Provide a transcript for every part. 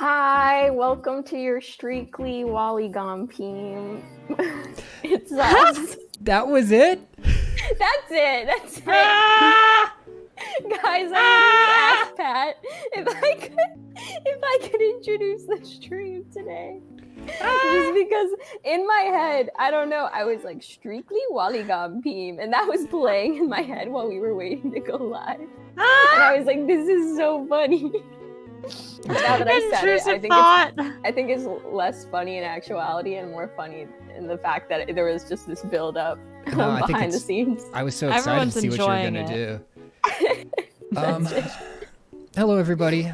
Hi, welcome to your Streakly Polygon team. It's us. That was it? That's it. That's it. Guys, I asked Pat if I could introduce the stream today. Just because in my head, I don't know, I was like Streakly Polygon team, and that was playing in my head while we were waiting to go live. And I was like, this is so funny. Now that I said it, I think it's less funny in actuality and more funny in the fact that there was just this build up behind the scenes. I was so excited to see what you were going to do. Hello, everybody.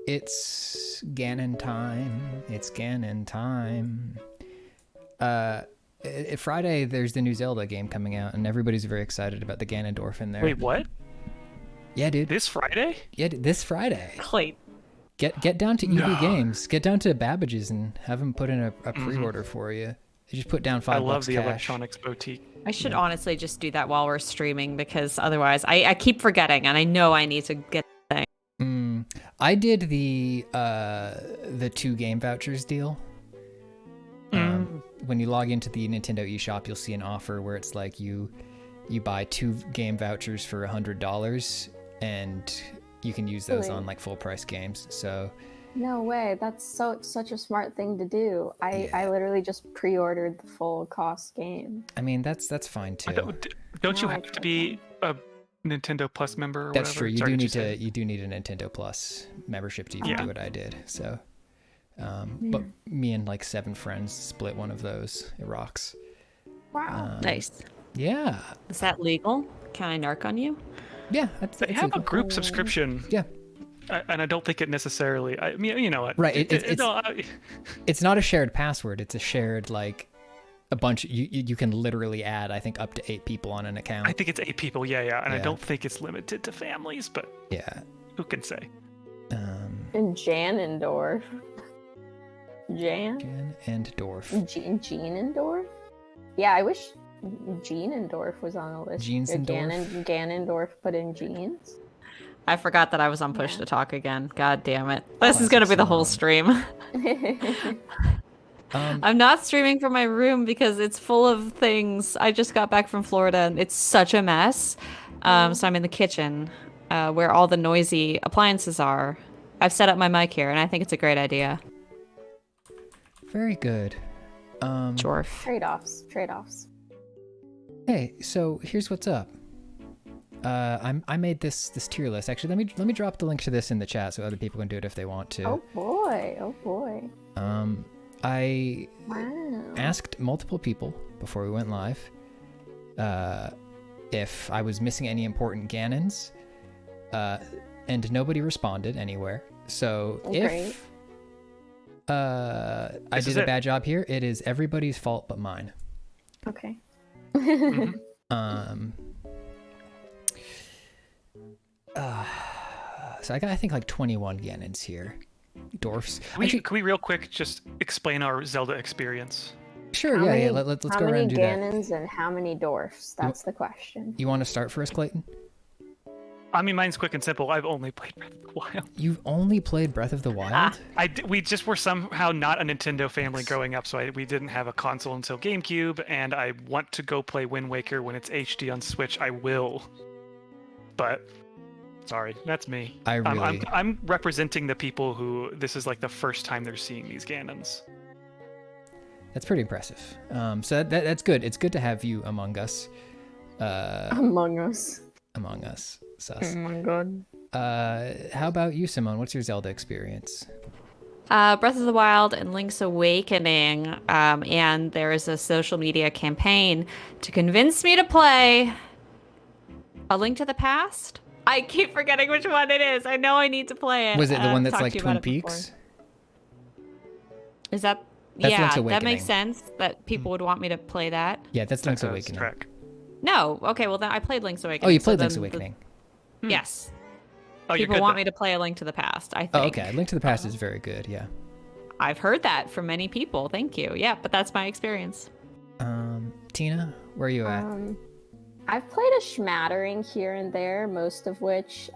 It's Ganon time. It's Ganon time. Friday, there's the new Zelda game coming out, and everybody's very excited about the Ganondorf in there. Wait, what? Yeah, dude. This Friday? Yeah, this Friday. Wait. Get down to EB Games. Get down to Babbage's and have them put in a pre-order for you. They just put down $5 I love the cash. electronics boutique. I should honestly just do that while we're streaming, because otherwise I keep forgetting, and I know I need to get the thing. I did the 2 game vouchers deal. When you log into the Nintendo eShop, you'll see an offer where it's like you buy 2 game vouchers for $100, and you can use those on like full price games. So no way, that's such a smart thing to do. I literally just pre-ordered the full cost game. I mean, that's fine too. Don't you have to be a Nintendo Plus member or that's whatever? True. You do need a Nintendo Plus membership to even do what I did. So but me and like 7 friends split one of those. It rocks. Wow. Nice. Yeah. Is that legal? Can I narc on you? Yeah. They have a group subscription. Yeah. And I don't think it necessarily. I mean, you know what? Right. It's not a shared password. It's a shared like a bunch. You can literally add, I think, up to 8 people on an account. I think it's 8 people. Yeah. And I don't think it's limited to families, but yeah. Who can say? And Janendorf. Janendorf. Yeah, I wish Janendorf was on the list. Ganondorf put in jeans. I forgot that I was on push to talk again. God damn it. This is going to be the whole stream. I'm not streaming from my room because it's full of things. I just got back from Florida and it's such a mess. So I'm in the kitchen where all the noisy appliances are. I've set up my mic here and I think it's a great idea. Very good. Jorf. Trade-offs. Hey, so here's what's up. I made this tier list. Actually, let me drop the link to this in the chat so other people can do it if they want to. Oh boy. I asked multiple people before we went live if I was missing any important Ganons, and nobody responded anywhere. So if I did a bad job here, it is everybody's fault but mine. Okay. So I got, I think, like 21 Ganons here. Dwarfs. Can we real quick just explain our Zelda experience? Sure, yeah. Let's go around and do that. How many Ganons and how many dwarfs? That's the question. You want to start first, Clayton? I mean, mine's quick and simple. I've only played Breath of the Wild. You've only played Breath of the Wild? We just were somehow not a Nintendo family growing up, so we didn't have a console until GameCube, and I want to go play Wind Waker when it's HD on Switch. I will. But, sorry, that's me. I'm representing the people who this is like the first time they're seeing these Ganons. That's pretty impressive. So that's good. It's good to have you among us. Among us. Sus. Oh my god. How about you, Simone? What's your Zelda experience? Breath of the Wild and Link's Awakening, and there is a social media campaign to convince me to play A Link to the Past. I keep forgetting which one it is. I know I need to play it. Was it the one that's like Twin Peaks? Is that? That's Link's yeah, Awakening. that makes sense that people would want me to play that. Yeah, that's Link's Awakening. Track. No, okay, well then I played Link's Awakening. Oh, you played Link's Awakening. Yes. Oh, people want me to play A Link to the Past, I think. Oh, okay. Link to the Past is very good, yeah. I've heard that from many people. Thank you. Yeah, but that's my experience. Tina, where are you at? I've played a smattering here and there, most of which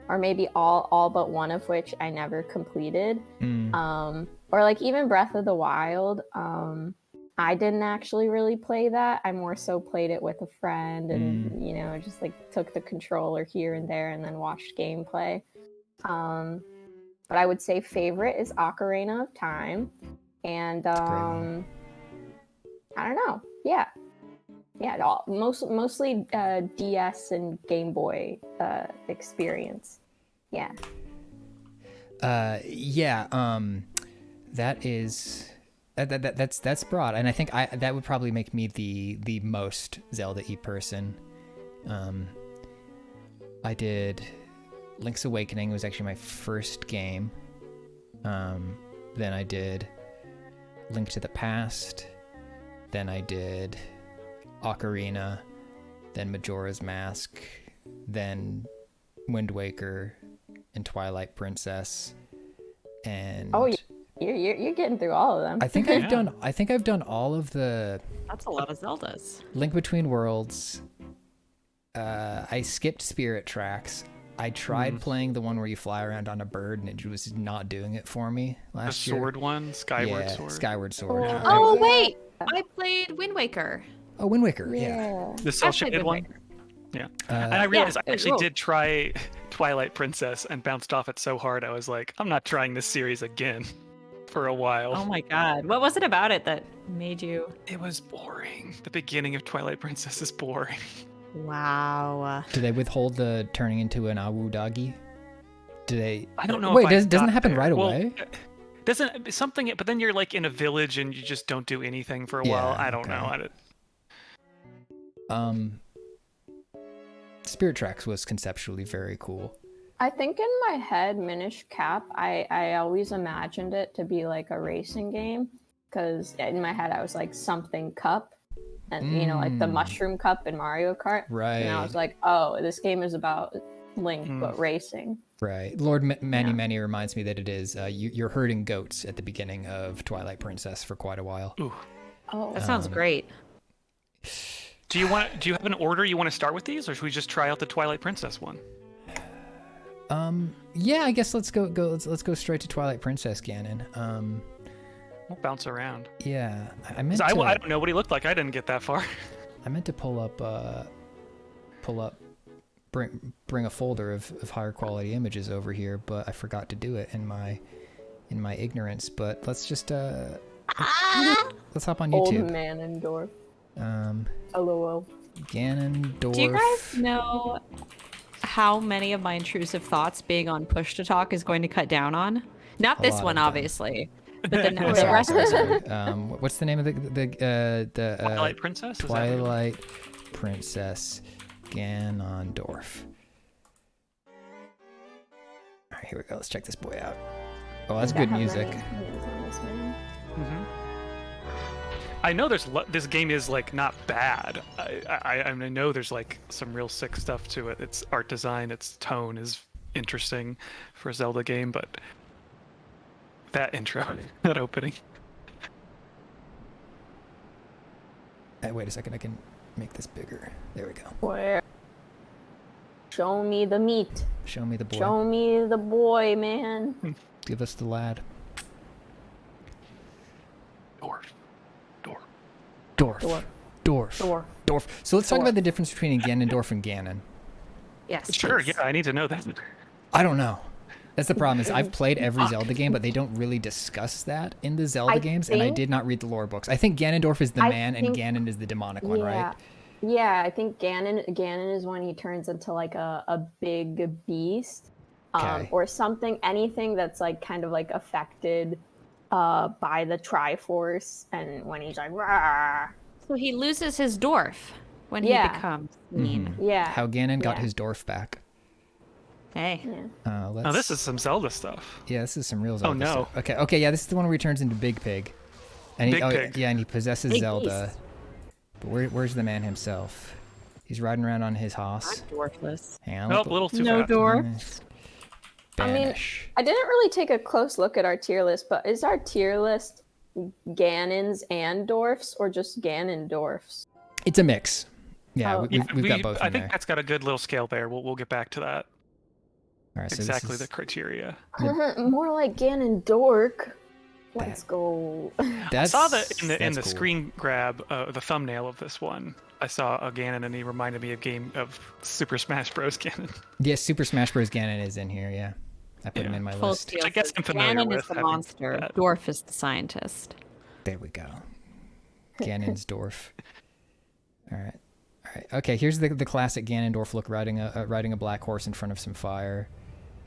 or maybe all but one of which I never completed. Or like even Breath of the Wild. I didn't actually really play that. I more so played it with a friend and, you know, just like took the controller here and there and then watched gameplay. But I would say favorite is Ocarina of Time. And I don't know. Yeah. Mostly DS and Game Boy experience. Yeah. That is that's broad, and I think that would probably make me the most Zelda-y person. I did Link's Awakening. It was actually my first game. Then I did Link to the Past. Then I did Ocarina. Then Majora's Mask. Then Wind Waker and Twilight Princess. And you're getting through all of them. I think I've done all of the. That's a lot of Zeldas. Link Between Worlds. I skipped Spirit Tracks. I tried playing the one where you fly around on a bird, and it was not doing it for me last year. The sword one, Skyward Sword. Skyward Sword. Oh wait, I played Wind Waker. Oh, Wind Waker. Yeah. The cel shaded one. Yeah. And I realized I actually did try Twilight Princess and bounced off it so hard. I was like, I'm not trying this series again for a while. Oh my god. What was it about it that made you? It was boring. The beginning of Twilight Princess is boring. Wow. Do they withhold the turning into an Awudagi? Do they? I don't know. Wait, doesn't it happen right away? Doesn't something? But then you're like in a village and you just don't do anything for a while. I don't know. Spirit Tracks was conceptually very cool. I think in my head, Minish Cap, I always imagined it to be like a racing game, because in my head I was like something cup, and you know, like the mushroom cup in Mario Kart. Right. And I was like, oh, this game is about Link but racing. Right. Lord Many reminds me that it is. You're herding goats at the beginning of Twilight Princess for quite a while. Ooh. Oh, that sounds great. Do you have an order you want to start with these, or should we just try out the Twilight Princess one? Yeah, I guess let's go straight to Twilight Princess, Ganon. We'll bounce around. Yeah, I don't know what he looked like. I didn't get that far. I meant to bring a folder of higher quality images over here, but I forgot to do it in my ignorance. But let's just let's hop on YouTube. Old Ganondorf. LOL. Ganondorf. Do you guys know how many of my intrusive thoughts being on push to talk is going to cut down on? Not this one, obviously, but the rest of them. What's the name of the Twilight Princess? Twilight Princess Ganondorf. All right, here we go. Let's check this boy out. Oh, that's good music. I know this game is like not bad. I know there's like some real sick stuff to it. Its art design, its tone is interesting for a Zelda game, but that intro, that opening. Wait a second, I can make this bigger. There we go. Where? Show me the meat. Show me the boy. Show me the boy, man. Give us the lad. Dwarf. So let's talk about the difference between Ganondorf and Ganon. Yes. Sure, please. yeah, I need to know that. I don't know. That's the problem, is I've played every Zelda game, but they don't really discuss that in the Zelda games, and I did not read the lore books. I think Ganondorf is the man and Ganon is the demonic one, right? Yeah, I think Ganon is when he turns into like a big beast. Or something, anything that's like kind of like affected by the Triforce, and when he's like, rah. So he loses his dwarf when he becomes mean. Yeah. How Ganon got his dwarf back. Hey. Yeah. Oh, this is some Zelda stuff. Yeah, this is some real Zelda no. stuff. Okay, yeah, this is the one where he turns into Big Pig. And Pig. Yeah, and he possesses Big Zelda. beast. But where's the man himself? He's riding around on his hoss. I'm dwarfless. Hang on, Nope, a little too No fast. dwarf. Banish. I didn't really take a close look at our tier list, but is our tier list Ganons and dwarfs, or just Ganondorfs? It's a mix. Yeah, Oh. we've got both I in think there. that's got a good little scale there. We'll get back to that. All right, so exactly this the is criteria. More like Ganondorf. Let's That- go. I that's saw that in the cool. screen grab, the thumbnail of this one. I saw a Ganon, and he reminded me of Super Smash Bros. Ganon. Yes, Super Smash Bros. Ganon is in here. Yeah, I put him Yeah. in my Full list. Steel I guess says, I'm familiar Ganon with is the having monster. that. Dwarf is the scientist. There we go. Ganondorf. All right. All right. Okay, here's the classic Ganondorf look, riding a black horse in front of some fire.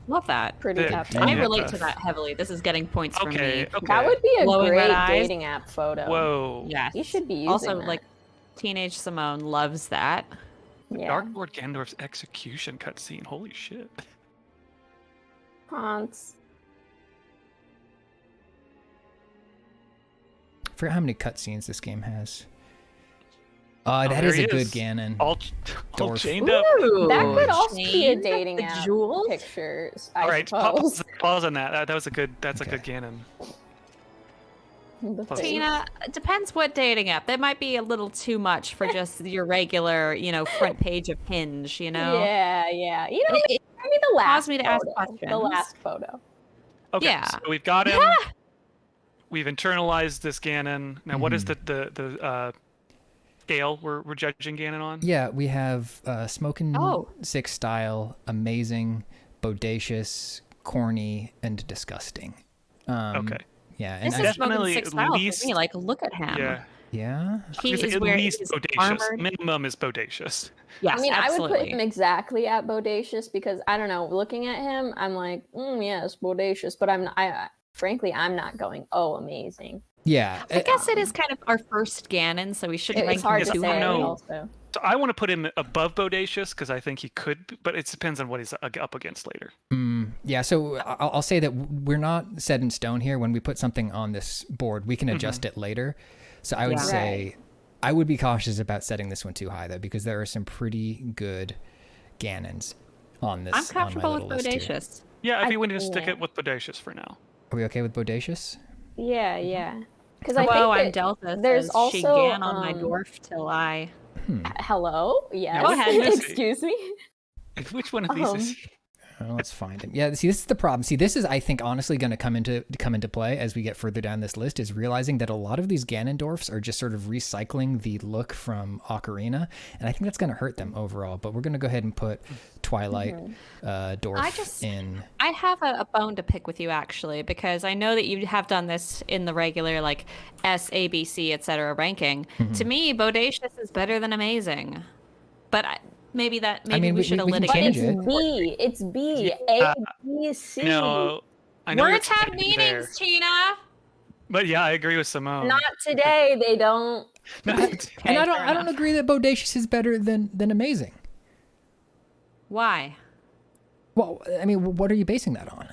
Love that. Pretty Yeah. epic. I Yeah. relate to that heavily. This is getting points from Okay, me. okay. That would be a Glowing red great eyes. dating app photo. Whoa. Yes. You should be using also, that. like, teenage Simone loves that. Yeah. Dark Lord Ganondorf's execution cutscene. Holy shit. Hans. I forgot how many cutscenes this game has. Oh, That there is he a good is. Ganon. All Dwarf. chained up. That Ooh, could also be a chained dating the app jewels? pictures, I All right, suppose. pause on that. That was a good. That's Okay. a good Ganon. The Plus- face. Tina, it depends what dating app. That might be a little too much for just your regular, front page of Hinge, Yeah, yeah. It Maybe the last caused me to ask photo. The questions. last photo. Okay, Yeah. so we've got him. We've internalized this Ganon. Now, what is the scale we're judging Ganon on? Yeah, we have Smokin' Oh. Six style, amazing, bodacious, corny, and disgusting. Okay. Yeah, and This I, is Smoking definitely Six style least- for me. Like, look at him. Yeah. yeah. He He's is at wearing least his bodacious. armored. Minimum is bodacious. Yes, I mean, I would absolutely. put him exactly at bodacious because I don't know. Looking at him, I'm like, yes, bodacious. But frankly, I'm not going. Oh, amazing. Yeah. I guess it is kind of our first Ganon, so we shouldn't It's rank hard him to too say. high. No. Also, So I want to put him above bodacious because I think he could, but it depends on what he's up against later. Yeah, so I'll say that we're not set in stone here. When we put something on this board, we can adjust it later. So I would Yeah. say I would be cautious about setting this one too high, though, because there are some pretty good Ganons on this. I'm comfortable on my with little list here. bodacious. Yeah, if I- you want to stick yeah. it with bodacious for now. Are we okay with bodacious? yeah. Because I Whoa, I'm think that Delta. there's says, also she gan on my dwarf till I. hello. Yes. Go ahead, Missy. Excuse me. Which one of these is he? Oh, let's find him. Yeah, see, this is the problem. See, this is, I think, honestly going to come into play as we get further down this list, is realizing that a lot of these Ganondorfs are just sort of recycling the look from Ocarina, and I think that's going to hurt them overall. But we're going to go ahead and put Twilight Dwarf in. I have a bone to pick with you, actually, because I know that you have done this in the regular, like, S, A, B, C, etc. ranking. To me, bodacious is better than amazing. But maybe mean, we should we can litigate. But change it's it. B. It's B. Yeah. A, B, C. No, I know Words you're have trying to be there. meanings, Tina. But yeah, I agree with Simone. Not today. They don't. And I don't agree that bodacious is better than amazing. Why? Well, I mean, what are you basing that on?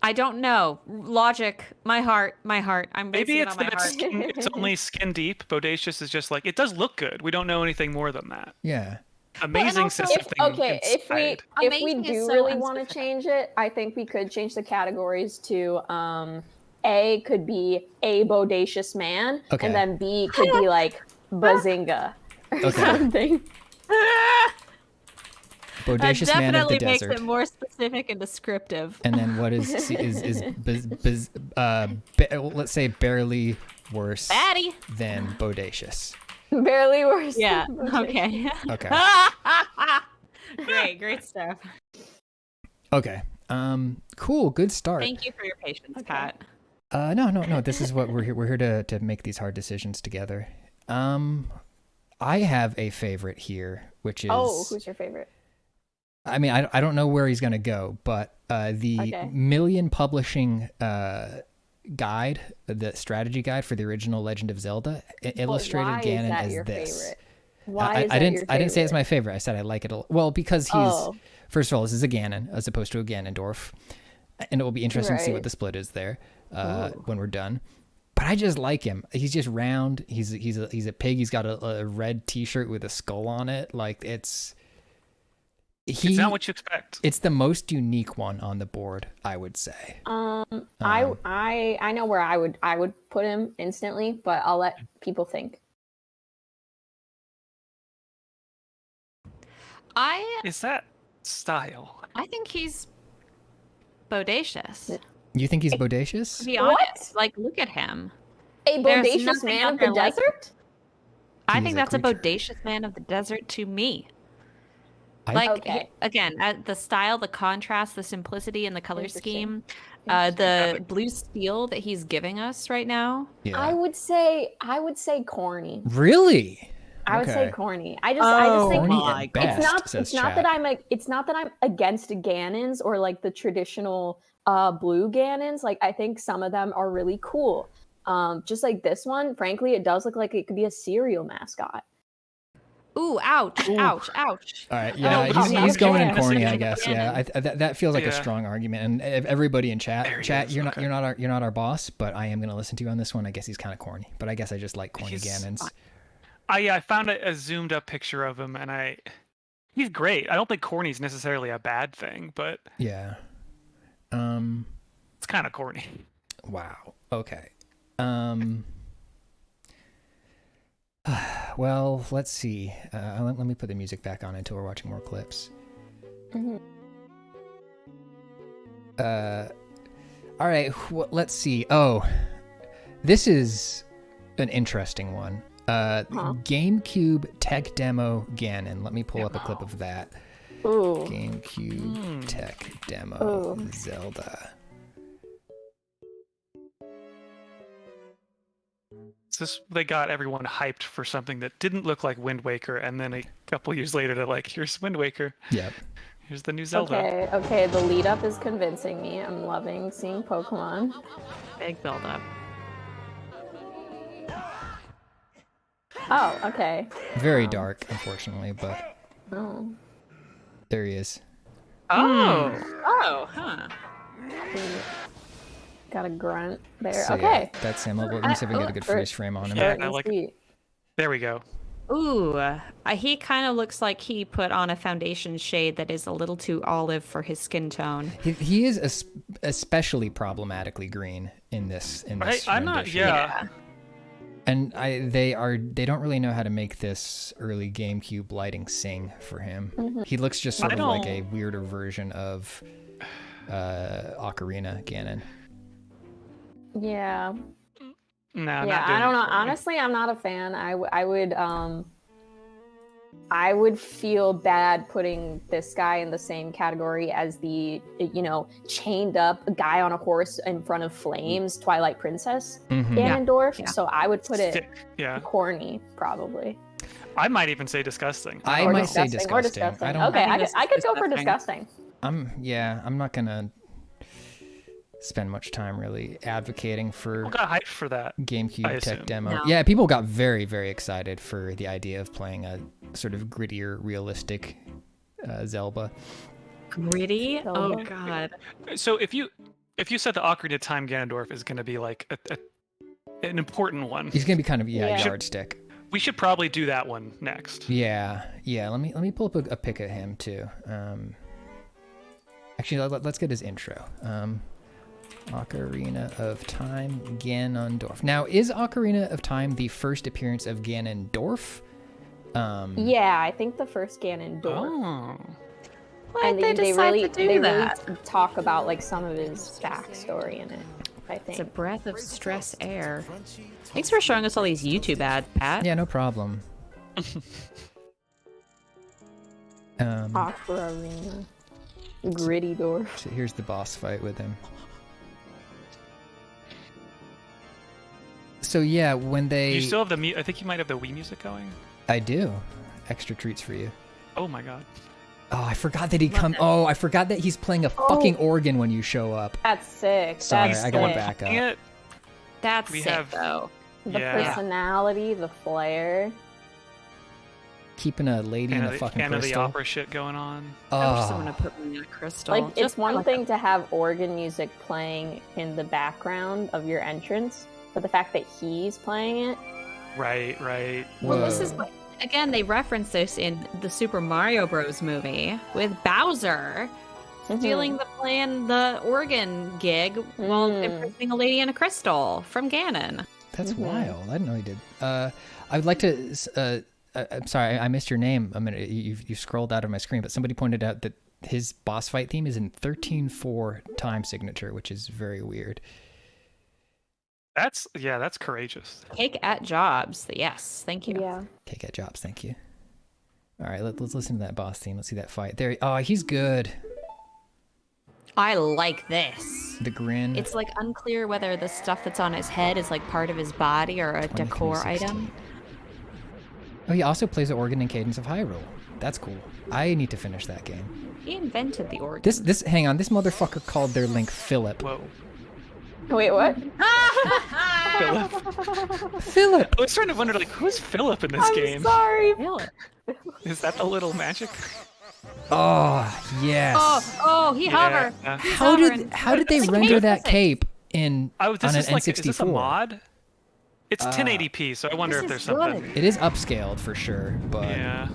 I don't know. Logic. My heart. I'm basing Maybe it it's on my that heart. it's only skin deep. Bodacious is just like, it does look good. We don't know anything more than that. Yeah. Amazing also- says something If we inside. Amazing is do so really want to unspecific. change it, I think we could change the categories to A could be a bodacious man, Okay. and then B could be like bazinga or Okay. something. Bodacious That man of the definitely makes desert. it more specific and descriptive. And then what is let's say barely worse Batty. than bodacious. Barely worse. Yeah. than bodacious. Okay. Okay. Great stuff. Okay. Cool. Good start. Thank you for your patience, Pat. No. This is what we're here. We're here to make these hard decisions together. I have a favorite here, which is. Oh, who's your favorite? I mean, I don't know where he's gonna go, but the Okay. Million Publishing guide, the strategy guide for the original Legend of Zelda, illustrated Why Ganon is that as your this. favorite? Why is I that didn't. your I didn't say it's favorite? my favorite. I said I like it a lot. Well, because he's Oh. first of all, this is a Ganon as opposed to a Ganondorf, and it will be interesting to see what Right. the split is there when we're done. But I just like him. He's just round. He's a pig. He's got a red T-shirt with a skull on it. Like it's not what you expect. It's the most unique one on the board, I would say. I know where I would put him instantly, but I'll let people think. Is that style. I think he's bodacious. You think he's To bodacious? be What? honest, like look at him. A There's bodacious nothing man out of the there like- desert? I He's think a that's a creature. bodacious man of the desert to me. I- Like Okay. again, the style, the contrast, the simplicity, and the color Interesting. scheme, Interesting. the blue steel that he's giving us right now. Yeah. I would say corny. Really? I would say Okay. corny. I just think Corny my at best, it's says not chat. that I'm against Ganons or like the traditional blue Ganons. Like I think some of them are really cool. Just like this one, frankly, it does look like it could be a cereal mascot. Ooh, ouch, ouch, ouch. All right, yeah, Oh, he's going in okay. corny, I guess. Yeah, that feels like a Yeah. strong argument. And if everybody in There he chat, is, you're okay. not our boss, but I am gonna listen to you on this one. I guess he's kind of corny, but I guess I just like corny He's- Ganons. I found a zoomed up picture of him, and he's great. I don't think corny is necessarily a bad thing, but Yeah. it's kind of corny. Wow. Okay. Well, let's see. Let me put the music back on until we're watching more clips. Mhm. All right. Let's see. Oh, this is an interesting one. GameCube tech demo Ganon. Let me pull up a clip of that. Ooh. GameCube tech demo Ooh. Zelda. They got everyone hyped for something that didn't look like Wind Waker, and then a couple years later, they're like, "Here's Wind Waker. Yep. Here's the new Zelda." Okay. The lead up is convincing me. I'm loving seeing Pokemon. Big buildup. Oh, okay. Very dark, unfortunately, but Oh. there he is. Oh, huh. Got a grunt there. So, okay. yeah, that's him. Let me see if we can get a good freeze frame on him. Yeah, Short and I like- sweet. There we go. Ooh, he kind of looks like he put on a foundation shade that is a little too olive for his skin tone. He is especially problematically green in this I'm not. rendition. Yeah. And they don't really know how to make this early GameCube lighting sing for him. Mm-hmm. He looks just sort I of like don't- a weirder version of Ocarina Ganon. Yeah. No, Yeah, not I doing don't it know. for me. Honestly, I'm not a fan. I would feel bad putting this guy in the same category as the, chained up guy on a horse in front of flames, Twilight Princess Mhm. Ganondorf. Yeah. So I would put it Stick. Yeah. corny, probably. I might even say disgusting. I Or might say disgusting. Or disgusting. disgusting. I don't. Okay, I think I this could is go for disgusting. disgusting. I'm not gonna spend much time really advocating for People got hyped for that. I GameCube tech assume. demo. No. Yeah, people got very, very excited for the idea of playing a sort of grittier, realistic Zelda. Gritty? Oh Zelda. god. So if you said the Ocarina of Time Ganondorf is going to be like an important one, He's gonna be kind of Yeah. yardstick. we should probably do that one next. Yeah. Let me pull up a pic of him too. Actually, let's get his intro. Ocarina of Time Ganondorf. Now, is Ocarina of Time the first appearance of Ganondorf? Yeah, I think the first Ganondorf. Oh. Why And did they decide to do they that? really talk about like some of his backstory in it, I It's a think. breath of stress air. Thanks for showing us all these YouTube ads, Pat. Yeah, no problem. Aqua Arena. Gritty Dwarf. So here's the boss fight with him. So yeah, when they... You still have the I think you might have the Wii music going. I do. Extra treats for you. Oh my god. Oh, I forgot that I forgot that he's playing a fucking organ when you show up. That's sick. Sorry, That's I gotta sick. back up. Can't- That's We sick, have- though. The Yeah. personality, the flair. Keeping a lady in a fucking and the crystal. opera shit going on. I wish Oh, someone would put me in a crystal. Like Just it's one like thing to have organ music playing in the background of your entrance, but the fact that he's playing it, Right. Well, this whoa. is like, again, they reference this in the Super Mario Bros. Movie with Bowser stealing the organ gig while Mm. imprisoning a lady in a crystal from Ganon. That's Mhm. wild. I didn't know he did. I'd like to. I'm sorry, I missed your name a minute. You scrolled out of my screen, but somebody pointed out that his boss fight theme is in 13/4 time signature, which is very weird. That's courageous. Cake at Jobs. Yes, thank you. Yeah. Cake at Jobs, thank you. All right, let's listen to that boss theme. Let's see that fight. There. Oh, he's good. I like this. The grin. It's like unclear whether the stuff that's on his head is like part of his body or a decor 2316. item. Oh, he also plays the organ in Cadence of Hyrule. That's cool. I need to finish that game. He invented the organ. Hang on, this motherfucker called their Link Philip. Whoa. Wait, what? Philip. Philip! I was trying to wonder, like, who's Philip in this I'm game? sorry. Philip. Is that the little magic? Oh, yes. Oh, he hovered. Yeah. He's How hovering. did they It's render cape that physics. cape on an Is N64? this a mod? It's 1080p, so I wonder if This there's is something. good. It is upscaled for sure, but Yeah.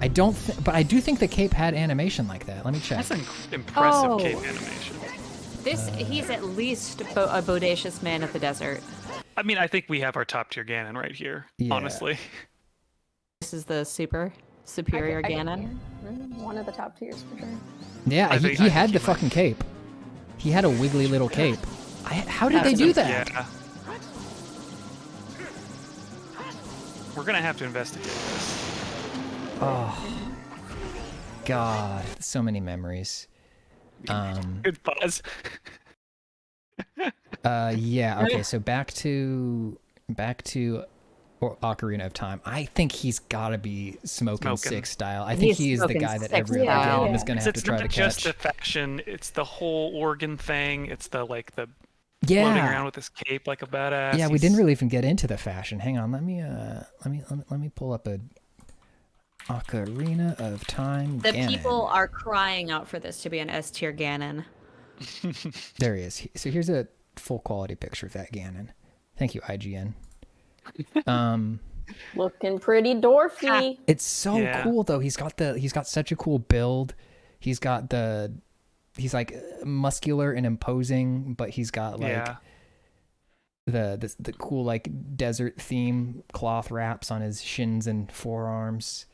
I don't. But I do think the cape had animation like that. Let me check. That's an impressive Oh. cape animation. He's at least a bodacious man of the desert. I mean, I think we have our top tier Ganon right here, Yeah. honestly. This is the superior I could- Ganon. yeah, one of the top tiers for sure. Yeah, I he think had he the might. fucking cape. He had a wiggly little cape. How did they do that? Yeah. We're gonna have to investigate this. Oh, God, so many memories. Good pause. Yeah. Okay, so back to Ocarina of Time. I think he's got to be smoking Smoking. six style. I think He's he is the smoking guy that six every other style. game is going to have to It's try not to just catch. the faction; it's the whole organ thing. It's the floating Yeah. around with this cape like a badass. Yeah, we He's- didn't really even get into the fashion. Hang on, let me pull up a Ocarina of Time. The Ganon. people are crying out for this to be an S tier Ganon. There he is. So here's a full quality picture of that Ganon. Thank you, IGN. Looking pretty dwarfy. It's so Yeah. cool though. He's got such a cool build. He's like muscular and imposing, but he's got like Yeah. the cool like desert theme cloth wraps on his shins and forearms.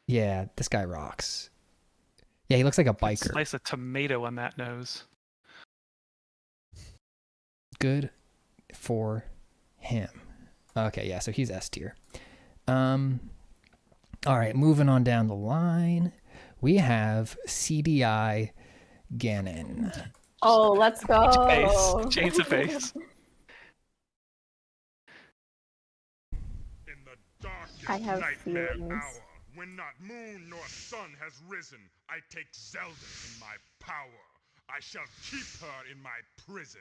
Yeah, this guy rocks. Yeah, he looks like a biker. Slice a tomato on that nose. Good for him. Okay, yeah, so he's S tier. All right, moving on down the line, we have CDI Ganon. Oh, let's go. Face. Chains of face. In the darkest I have nightmare feelings. hour, when not moon nor sun has risen, I take Zelda in my power. I shall keep her in my prison.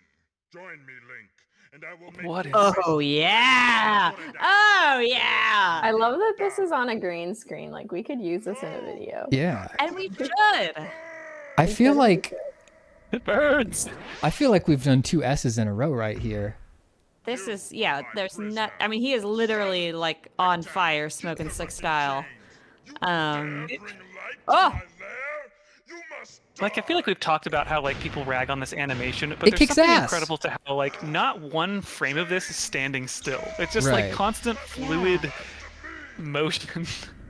Join me, Link, and I will make What you is- Oh yeah! Oh yeah! I love that this is on a green screen. Like, we could use this in a video. Yeah, And we should. I feel like It burns. we've done two S's in a row right here. This is there's not. I mean, he is literally like on fire, smoking six style. bring light to Oh! my lair. You must Like, I feel like we've talked about how like people rag on this animation, but It there's kicks something ass. incredible to how like not one frame of this is standing still. It's just Right. like constant fluid motion.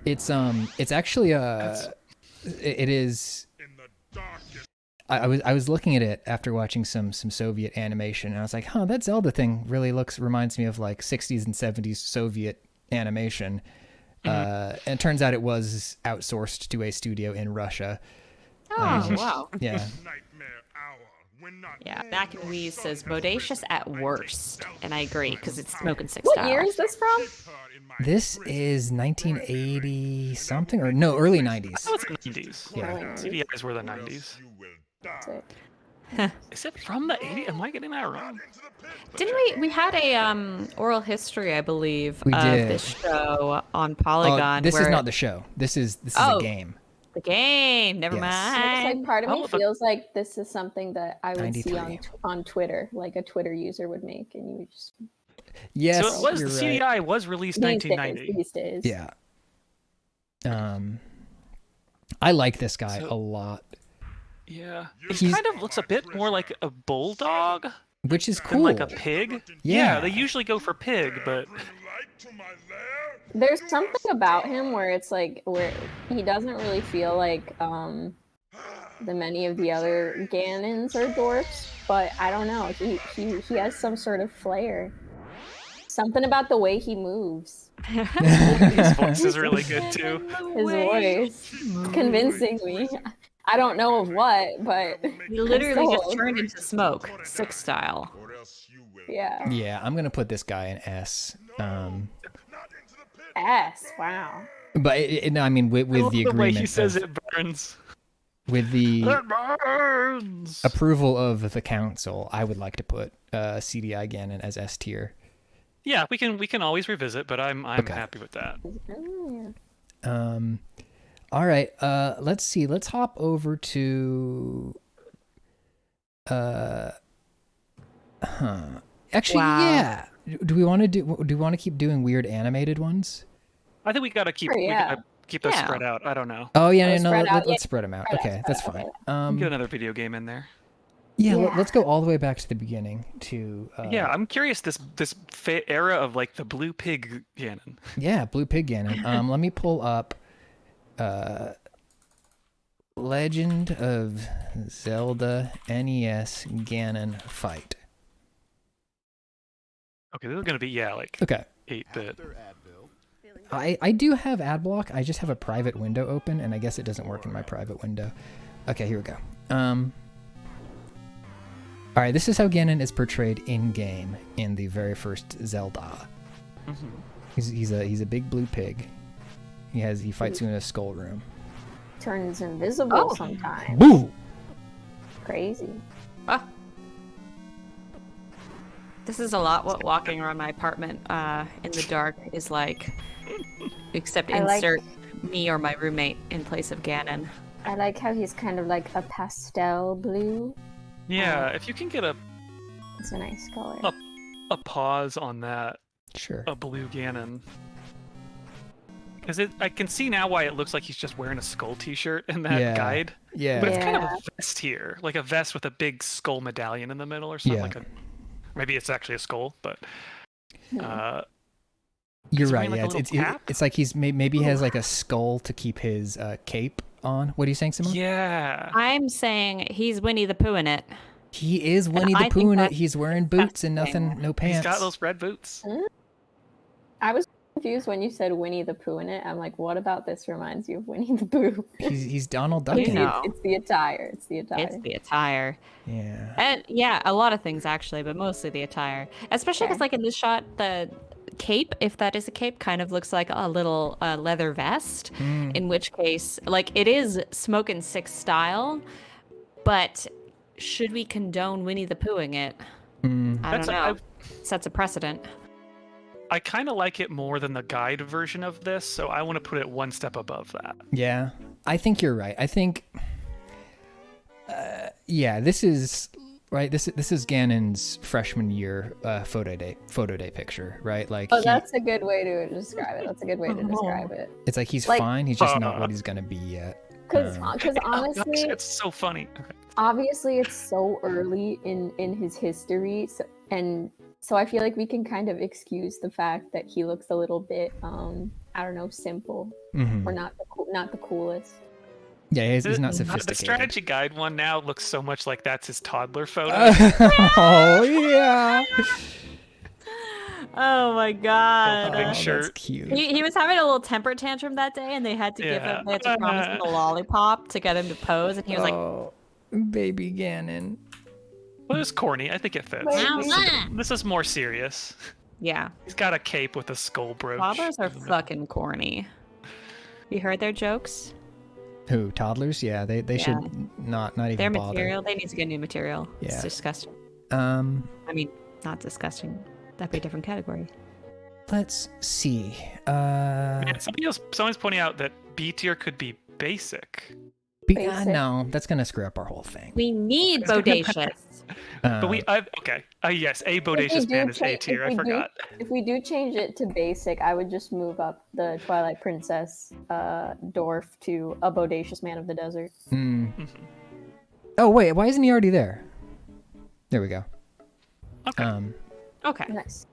It's actually it is. in the darkest. I was looking at it after watching some Soviet animation, and I was like, huh, that Zelda thing really reminds me of like 60s and 70s Soviet animation. And it turns out it was outsourced to a studio in Russia. Oh wow! Yeah. Nightmare hour, when not Yeah, moon back in nor Wii sun says has bodacious risen, at I take worst, Zelda and I agree because it's smoking six What style. year is this from? keep her in my This prison. is 1980 something, or no, early 90s. Oh, it's the 90s. Yeah. CDIs were the 90s. Else you will die. That's it. Is it from the 80s? Am I getting that wrong? Into the pit. Didn't we had a oral history, I believe, We of did. this show on Oh, Polygon. this is where not the show. This is Oh. a game. the game. Never Yes. It's like mind. part of me Oh, but- feels like this is something that I would see 93. on Twitter, like a Twitter user would make, and you would just Yes, So it was you're the right. CDI was released these days, 1990. these days. Yeah. I like this guy So- a lot, Yeah. You It He's- kind of looks a bit more like a bulldog which is than cool. like a pig. Yeah. They usually go for pig, but Bring light to my lair. There's something about him where it's like where he doesn't really feel like the many of the other Ganons or dwarfs, but I don't know. He has some sort of flair. Something about the way he moves. His voice is really good too. His voice convincing me. I don't know of what, but He literally just sold. turned into smoke, Six style. Or else you will. Yeah. Yeah, I'm gonna put this guy in S. Not into the pit. S. Wow. But no, I mean with I love the the way agreement, he says of- it burns. with the It burns. approval of the council, I would like to put CDI Ganon as S tier. Yeah, we can always revisit, but I'm Okay. happy with that. Oh, yeah. All right. Let's see. Let's hop over to. Actually, Wow. yeah. Do we want to do? Do we want to keep doing weird animated ones? I think we gotta keep Sure, we yeah. gotta keep those Yeah. spread out. I don't know. Oh yeah, Oh, no. spread out, Let's spread them out. Spread out, Okay, spread that's out, fine. okay. Get another video game in there. Yeah. Yeah. Let's go all the way back to the beginning to. Yeah, I'm curious this era of like the blue pig Ganon. Yeah, Blue Pig Ganon. Let me pull up. Legend of Zelda NES Ganon fight. Okay, this is gonna be like Okay. 8-bit. I do have ad block. I just have a private window open, and I guess it doesn't work in my private window. Okay, here we go. All right, this is how Ganon is portrayed in game in the very first Zelda. Mhm. He's a big blue pig. He fights you in a skull room. Turns invisible Oh. sometimes. Boo! Crazy. Ah. This is a lot what walking around my apartment in the dark is like. Except I like- insert me or my roommate in place of Ganon. I like how he's kind of like a pastel blue. Yeah, if you can get a It's a nice color. a pause on that, Sure. a blue Ganon. Because I can see now why it looks like he's just wearing a skull t-shirt in that Yeah. guide. Yeah. But it's kind of Yeah. a vest here, like a vest with a big skull medallion in the middle or something. Yeah. Like maybe it's actually a skull, but Hmm. You're Is he right. wearing, Yeah, like, a it's little cap? it's like maybe he has like a skull to keep his cape on. What are you saying, Simone? yeah. I'm saying he's Winnie the Pooh in it. He is Winnie I the think Pooh in it. that's He's wearing boots and fascinating. nothing, no pants. He's got those red boots. I was confused when you said Winnie the Pooh in it. I'm like, what about this reminds you of Winnie the Pooh? He's Donald Duck. You in it. know. It's the attire. It's the attire. It's the attire. Yeah. And yeah, a lot of things actually, but mostly the attire. Especially because, Fair. like in this shot, the cape, if that is a cape, kind of looks like a little leather vest. Mm. In which case, like it is Smoke and Six style, but should we condone Winnie the Poohing it? Mm. I That's don't a- know. Sets a precedent. I kind of like it more than the guide version of this, so I want to put it one step above that. Yeah. I think you're right. I think. Yeah. This is right. This is Ganon's freshman year photo day picture, right? Like Oh, that's a good way to describe it. That's a good way to describe it. it's like he's like- fine. He's just not what he's gonna be yet. Because Um, honestly, It's so funny. obviously it's so early in his history, so I feel like we can kind of excuse the fact that he looks a little bit I don't know, simple mhm. or not the coolest. Yeah, he's not The sophisticated. strategy guide one now looks so much like that's his toddler photo. Oh yeah. Oh my god. Big Oh, shirt. That's cute. He was having a little temper tantrum that day, and they had to they had to promise him a lollipop to get him to pose, and he was like, Oh, baby Ganon. Well, it's corny. I think it fits. Maybe. This is more serious. "Yeah, He's got a cape with a skull brooch. toddlers are fucking corny." You heard their jokes? Who? Toddlers? Yeah, they Yeah. should not even Their bother. material. They need to get new material. Yeah. It's disgusting. I mean, not disgusting. That'd be a different category. Let's see. Man, someone's pointing out that B tier could be basic. Basic. No, that's gonna screw up our whole thing. We need bodacious. But yes, a bodacious do man is A change- tier. if I we do- forgot. If we do change it to basic, I would just move up the Twilight Princess dwarf to a bodacious man of the desert. Oh wait, why isn't he already there? There we go. Okay. Okay. Nice.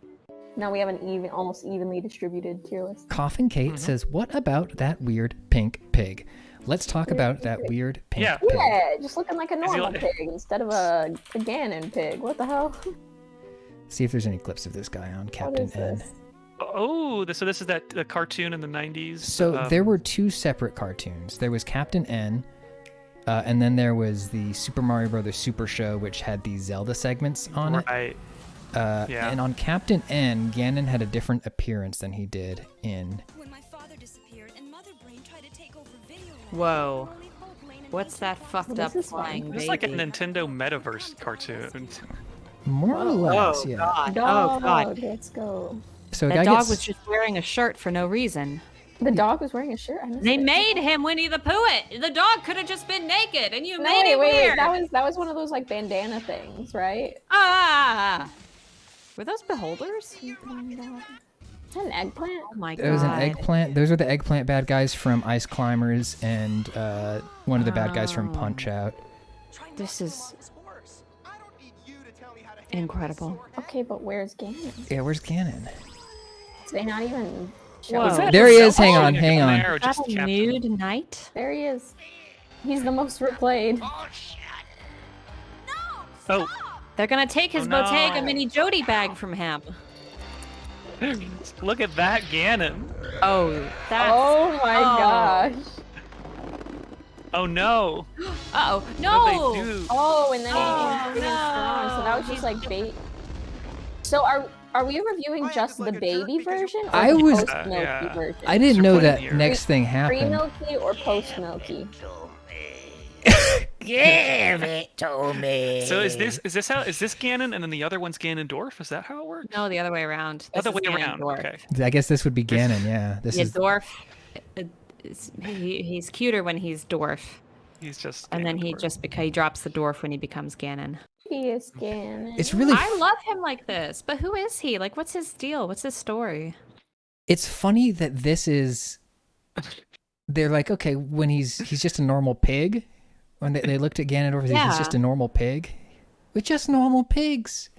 Now we have an almost evenly distributed tier list. Coughing Kate says, "What about that weird pink pig? Let's talk about that weird pink Yeah. pig." Yeah, just looking like a he normal like- pig instead of a Ganon pig. What the hell? See if there's any clips of this guy on What Captain is N. this? Oh, so this is the cartoon in the 90s. So there were two separate cartoons. There was Captain N, and then there was the Super Mario Brothers Super Show, which had these Zelda segments on it. Right. Yeah. And on Captain N, Ganon had a different appearance than he did in. When my father disappeared and Mother Brain tried to take over video land, Whoa. my only hope lay in What's that fucked This up is fun. flying It's like a baby? Nintendo Metaverse cartoon. More or less, yeah. God. Dog, Oh god. let's go. So a That guy dog gets, was just wearing a shirt for no reason. The dog was wearing a shirt. I missed They it. made him Winnie the Pooh it. The dog could have just been naked, and you No, made wait, it wait, weird. that was one of those like bandana things, right? Ah. Were those beholders? Is that an eggplant? Oh my god. there was an eggplant. Those are the eggplant bad guys from Ice Climbers and one of the bad guys from Punch Out. This is incredible. Okay, but where's Ganon? Yeah, where's Ganon? Did they not even show Whoa. him? There he is. Hang Zelda on, hang down on. there, or Is that just a Captain? nude knight? There he is. He's the most replayed. Oh, They're gonna take his Oh, no. Bottega mini Jody bag from him. look at that Ganon. Oh, that's. Oh my oh. gosh. Oh no. Uh-oh. What No! did they do? Oh, and then Oh, he strong. So that was just like bait. So are we reviewing just the baby version or I the was- post milky Yeah. version? I didn't know that Here. next thing happened. Pre-milky or post-milky? Give it to me. So is this Ganon and then the other one's Ganondorf? Is that how it works? No, the other way around. This Other way is around. Ganondorf. Okay. I guess this would be Ganon. Yeah, this Yeah, is. Dwarf. He's cuter when he's dwarf, He's just. and then he Ganondorf. just he drops the dwarf when he becomes Ganon. He is Ganon. It's really. I love him like this, but who is he? Like, what's his deal? What's his story? It's funny that this is. They're like, okay, when he's just a normal pig. When they looked at Ganondorf, he's Yeah. just a normal pig. We're just normal pigs.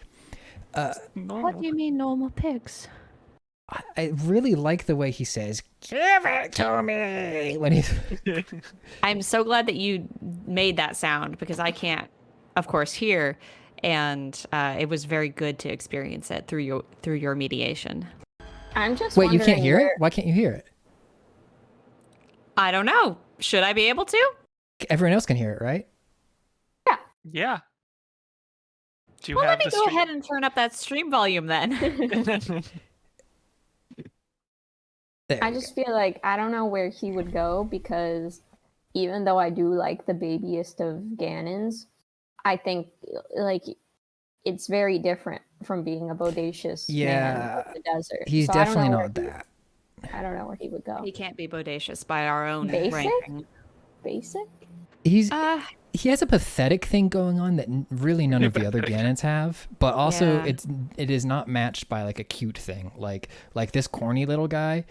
What do you mean normal pigs? I really like the way he says, "Give it to me," when he's. I'm so glad that you made that sound because I can't, of course, hear, and it was very good to experience it through your mediation. I'm just Wait, you can't wondering hear it? where- Why can't you hear it? I don't know. Should I be able to? Everyone else can hear it, right? Yeah. Do you Well, have let me the go stream? ahead and turn up that stream volume then. There I we just feel like I don't know where he would go because even though I do like the babiest of Ganons, I think like it's very different from being a bodacious man Yeah, of the desert. He's So I don't definitely know not where that. I don't know where he would go. He can't be bodacious by our own Basic? ranking. Basic? He's Uh, he has a pathetic thing going on that really none of the other Ganons have, but also Yeah. it is not matched by like a cute thing. Like this corny little guy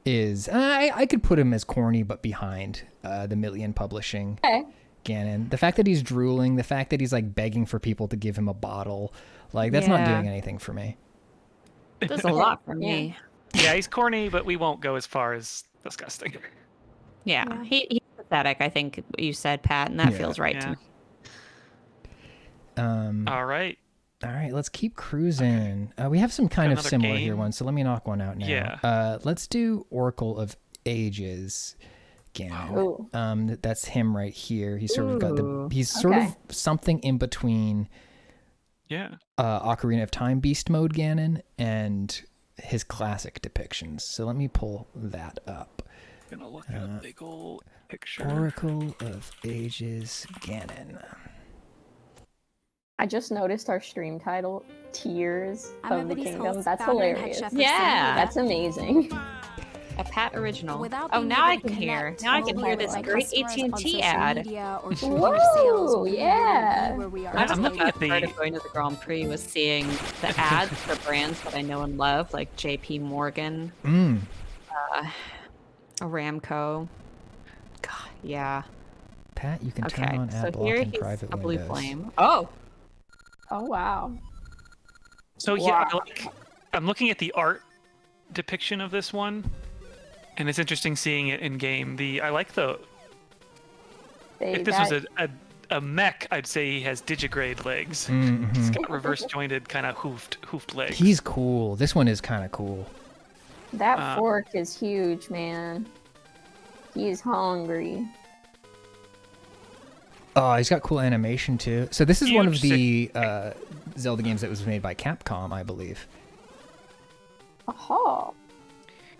is I could put him as corny but behind the Million Publishing Okay. Ganon. The fact that he's drooling, the fact that he's like begging for people to give him a bottle, like that's not Yeah. doing anything for me. does a lot for Yeah. me. Yeah, he's corny, but we won't go as far as disgusting. Yeah, he's pathetic. I think you said, Pat, and that Yeah. feels right to Yeah. me. All right. All right, let's keep cruising. We have some kind of another similar here game? ones, so let me knock one out now. Yeah. Let's do Oracle of Ages, Ganon. Ooh. That's him right here. He's sort of got the. Ooh. He's sort Okay. of something in between Yeah. Ocarina of Time Beast Mode Ganon and his classic depictions. So let me pull that up. Gonna look at a big old picture. Oracle of Ages Ganon. I just noticed our stream title, Tears I'm of the Eloise Kingdom. Holt's That's founder and head hilarious. chef of Yeah. That's amazing. A Pat original. Without Oh, being now I able to can hear. connect Now I can hear with this my great customers on AT&T social ad. media or through Whoa, our sales, we wouldn't yeah. be where we are I'm I'm today. looking at the- part of going to the Grand Prix was seeing the ads for brands that I know and love, like JP Morgan, Aramco. God, yeah. Pat, you can Okay, turn on so ad block here in he's private a blue windows. flame. Oh, Oh wow. So yeah, Wow. I'm looking at the art depiction of this one, and it's interesting seeing it in game. I like the. If this was a mech, I'd say he has digigrade legs. He's got reverse jointed, kind of hoofed legs. He's cool. This one is kind of cool. That fork is huge, man. He's hungry. Oh, he's got cool animation too. So this is one of the Zelda games that was made by Capcom, I believe. Aha.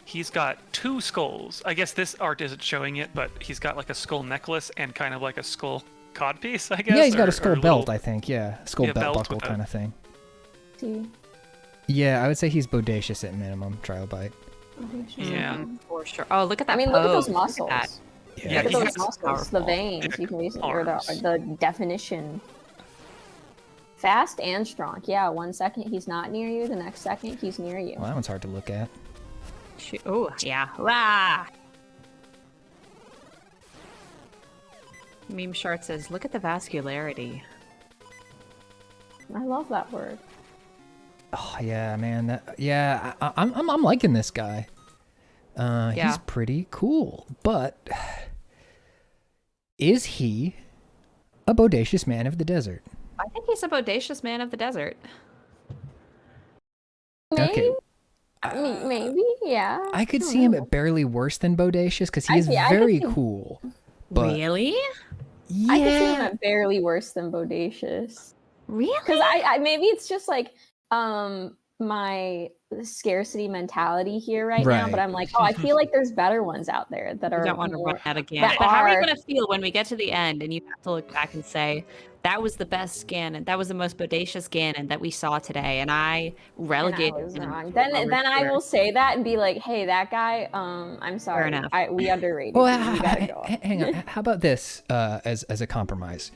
He's got 2 skulls. I guess this art isn't showing it, but he's got like a skull necklace and kind of like a skull codpiece, I guess. Yeah, he's got a skull belt, little... I think. Yeah, skull belt buckle kind of thing. See. Yeah, I would say he's bodacious at minimum. Trilobite. Yeah, for sure. Oh, look at that. I mean, look at those muscles. Yeah, look at those muscles, powerful. the veins. You can basically, or the definition. Fast and strong. Yeah, 1 second he's not near you, the next second he's near you. Well, that one's hard to look at. Oh, yeah. Wow. Meme Shart says, look at the vascularity. I love that word. Oh yeah, man. I'm liking this guy. He's pretty cool, but is he a bodacious man of the desert? I think he's a bodacious man of the desert. Maybe. Okay. I mean, maybe, yeah. I could see him at barely worse than bodacious because he is very cool. But really? Yeah. I could see him at barely worse than bodacious. Really? Because I maybe it's just like my scarcity mentality here right now, but I'm like, oh, I feel like there's better ones out there that are. I don't want to more, run out again. But how are you going to feel when we get to the end and you have to look back and say, that was the best Ganon, that was the most bodacious Ganon that we saw today, and I relegated him. Then I will say that and be like, hey, that guy, I'm sorry, enough. We underrated. Well, you gotta go. hang on. How about this as a compromise?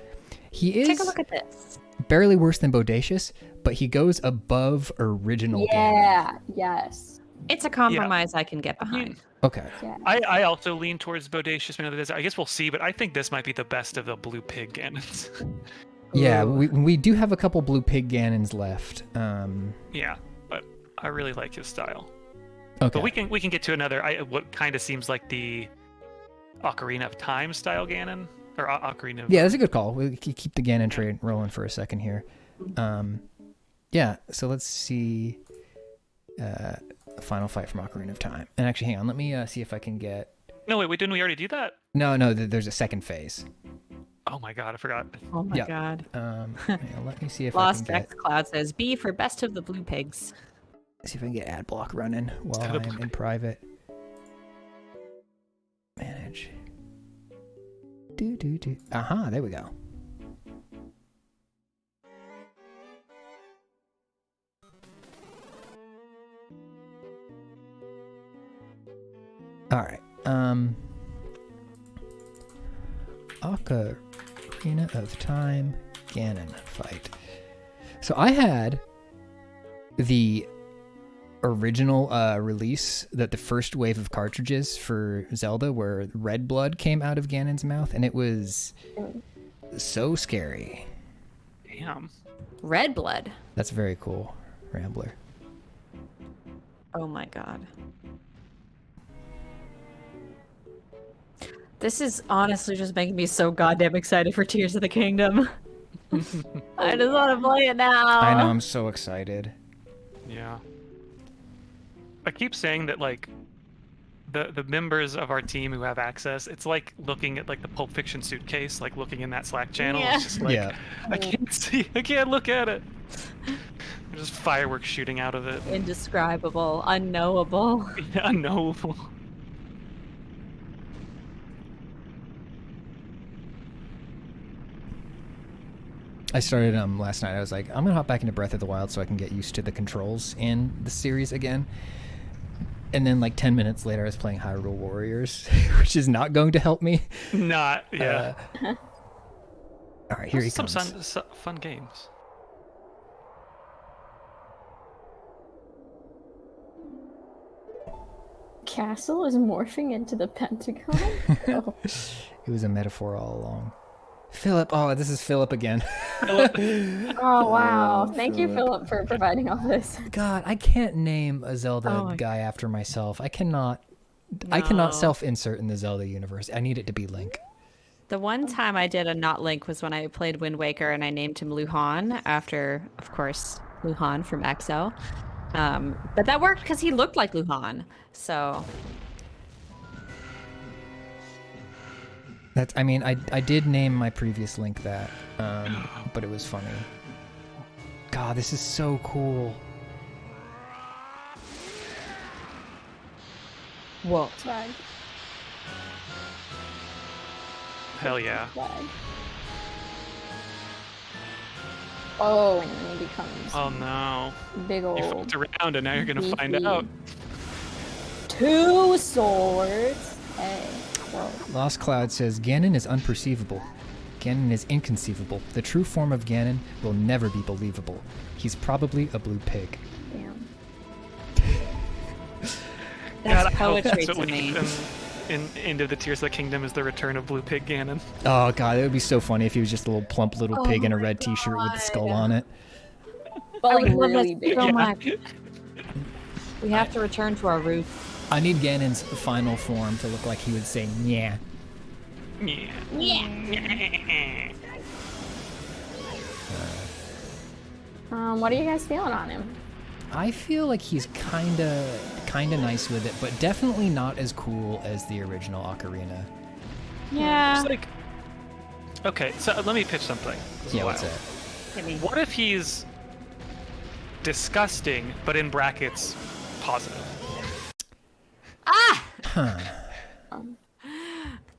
He is Take a look at this. barely worse than bodacious, but he goes above original Ganon. Yeah. Yes. It's a compromise I can get behind. Okay. Yeah. I also lean towards bodacious man of the desert. I guess we'll see, but I think this might be the best of the blue pig Ganons. Yeah, we do have a couple blue pig Ganons left. Yeah, but I really like his style. Okay. But we can get to another. What kind of seems like the Ocarina of Time style Ganon, or Ocarina of... Yeah, that's a good call. We'll keep the Ganon trade rolling for a second here. Yeah, so let's see a final fight from Ocarina of Time. And actually, hang on, let me see if I can get... No, wait, didn't we already do that? No, there's a second phase. Oh my god, I forgot. Oh my god. Let me see if Lost I can get... X Cloud says, B for best of the blue pigs. See if I can get ad block running while I'm in private. Manage. Do. Aha, there we go. All right. Ocarina of Time Ganon fight. So I had the original release, that the first wave of cartridges for Zelda where red blood came out of Ganon's mouth, and it was so scary. Damn. Red blood. That's very cool, Rambler. Oh my god. This is honestly just making me so goddamn excited for Tears of the Kingdom. I just want to play it now. I know, I'm so excited. Yeah. I keep saying that, like, the members of our team who have access, it's like looking at, like, the Pulp Fiction suitcase, like looking in that Slack channel. Yeah. It's just like, I can't look at it. There's just fireworks shooting out of it. Indescribable, unknowable. Yeah, unknowable. I started last night. I was like, I'm gonna hop back into Breath of the Wild so I can get used to the controls in the series again. And then like 10 minutes later, I was playing Hyrule Warriors, which is not going to help me. Not, yeah. All right, here he some comes. fun games. Castle is morphing into the Pentagon? Oh. It was a metaphor all along. Philip. Oh, this is Philip again. Oh wow! Thank you, Philip, for providing all this. God, I can't name a Zelda Oh my guy after myself. I cannot No. self-insert in the Zelda universe. I need it to be Link. The one time I did a not Link was when I played Wind Waker and I named him Luhan after, of course, Luhan from EXO. But that worked because he looked like Luhan. So I mean, I did name my previous Link that, but it was funny. God, this is so cool. whoa. Swag. Hell yeah. Swag. Oh, and then he becomes Oh no. big You old fucked around and now you're gonna find beefy. out. 2 swords. Hey. Whoa. Lost Cloud says, Ganon is unperceivable. Ganon is inconceivable. The true form of Ganon will never be believable. He's probably a blue pig. Damn. That's God, I hope poetry that's to what we me. get in End of the Tears of the Kingdom is the return of Blue Pig Ganon. Oh god, it would be so funny if he was just a little plump little pig in a red t-shirt with the skull on it. But like I would love really that big. so much. We have to return to our roots. I need Ganon's final form to look like he would say yeah. Yeah. What are you guys feeling on him? I feel like he's kinda nice with it, but definitely not as cool as the original Ocarina. Yeah. It's like, okay, so let me pitch something. This is Yeah, what's wild. it? Hit me. What if he's disgusting, but in brackets, positive?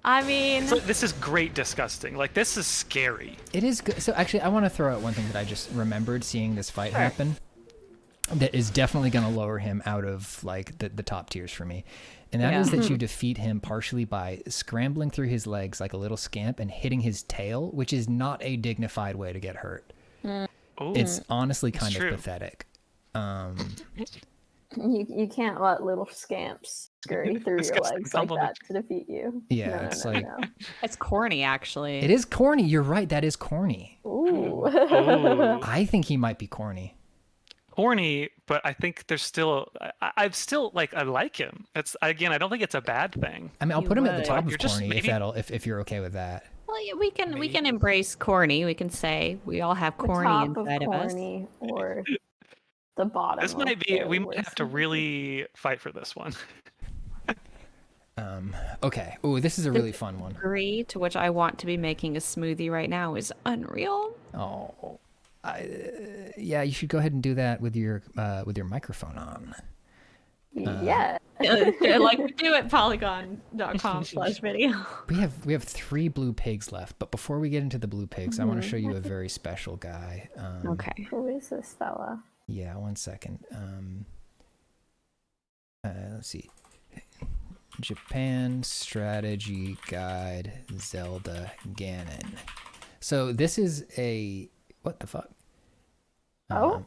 I mean, So this is great disgusting. Like, this is scary. It is good. So actually, I want to throw out one thing that I just remembered seeing this fight happen. That is definitely going to lower him out of like the top tiers for me, and that is that you defeat him partially by scrambling through his legs like a little scamp and hitting his tail, which is not a dignified way to get hurt. Ooh. It's honestly kind of true. pathetic. You can't let little scamps scurry through your Disgusting legs like that compliment. to defeat you. Yeah, No, no, it's no, like no. it's corny, actually. it is corny. You're right. That is corny. Ooh. Ooh. I think he might be corny. Horny, but I think there's still. I've still like. I like him. It's again. I don't think it's a bad thing. I mean, I'll You put him at the would. top You're of just corny maybe- if you're okay with that. Well, yeah, we can embrace corny. We can say we all have The corny top inside of of us. corny or the bottom. This of might be. very We might worst have to of really fight for this one. Okay. Ooh, this is a really fun one. Degree to which I want to be making a smoothie right now is unreal. Oh, yeah. You should go ahead and do that with your microphone on. Yeah. Like we do at polygon.com/video. We have 3 blue pigs left, but before we get into the blue pigs, I want to show you a very special guy. Okay. Who is this fella? Yeah, one second. Let's see. Japan Strategy Guide Zelda Ganon. So this is a what the fuck? Oh.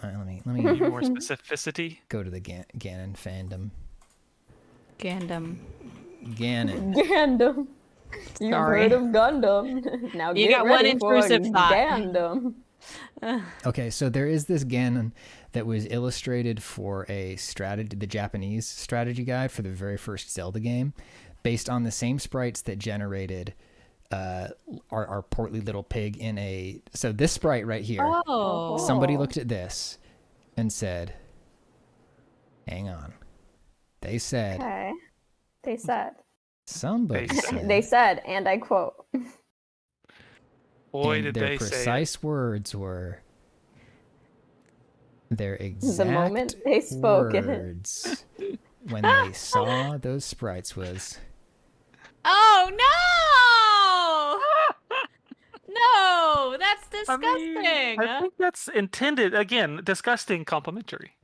Let me More specificity. go to the Ganon fandom. Gandam. Ganon. Gundam. You've Sorry. heard of Gundam. Now You get got one ready for intrusive thought. Gundam. Okay, so there is this Ganon that was illustrated for the Japanese strategy guide for the very first Zelda game, based on the same sprites that generated our portly little pig in a. So this sprite right here, Oh. somebody looked at this and said, "Hang on," they said. Okay. They said. Somebody They said. They said, and I quote, Boy, and did their they say it. precise words were. Their exact moment they spoke it. words when they saw those sprites was, Oh no! No, that's disgusting. I think that's intended. Again, disgusting complimentary.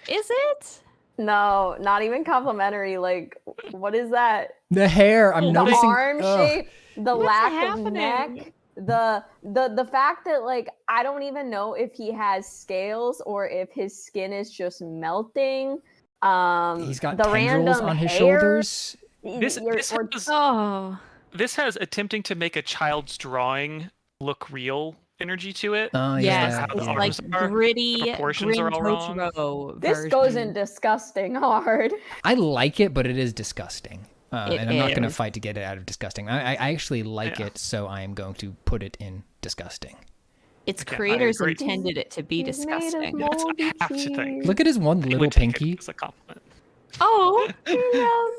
Is it? no, not even complimentary. Like, what is that? the hair. I'm The noticing. arm oh, shape, the What's lack of happening? neck, the fact that like I don't even know if he has scales or if his skin is just melting. He's got the tendrils random on his hair, shoulders. This or- was Oh. This has attempting to make a child's drawing look real energy to it. Oh Yes, yeah, how the it's yeah. like arms are. gritty, Proportions are Grim all wrong. Totoro This goes version. in disgusting hard. I like it, but it is disgusting. It And I'm not going to is. fight to get it out of disgusting. I actually like Yeah. it, so I am going to put it in disgusting. Its Okay, I creators agree. intended it to be He's made of disgusting. That's what I moldy have to think. cheese. Look at his one I little would take pinky it as a compliment. Oh,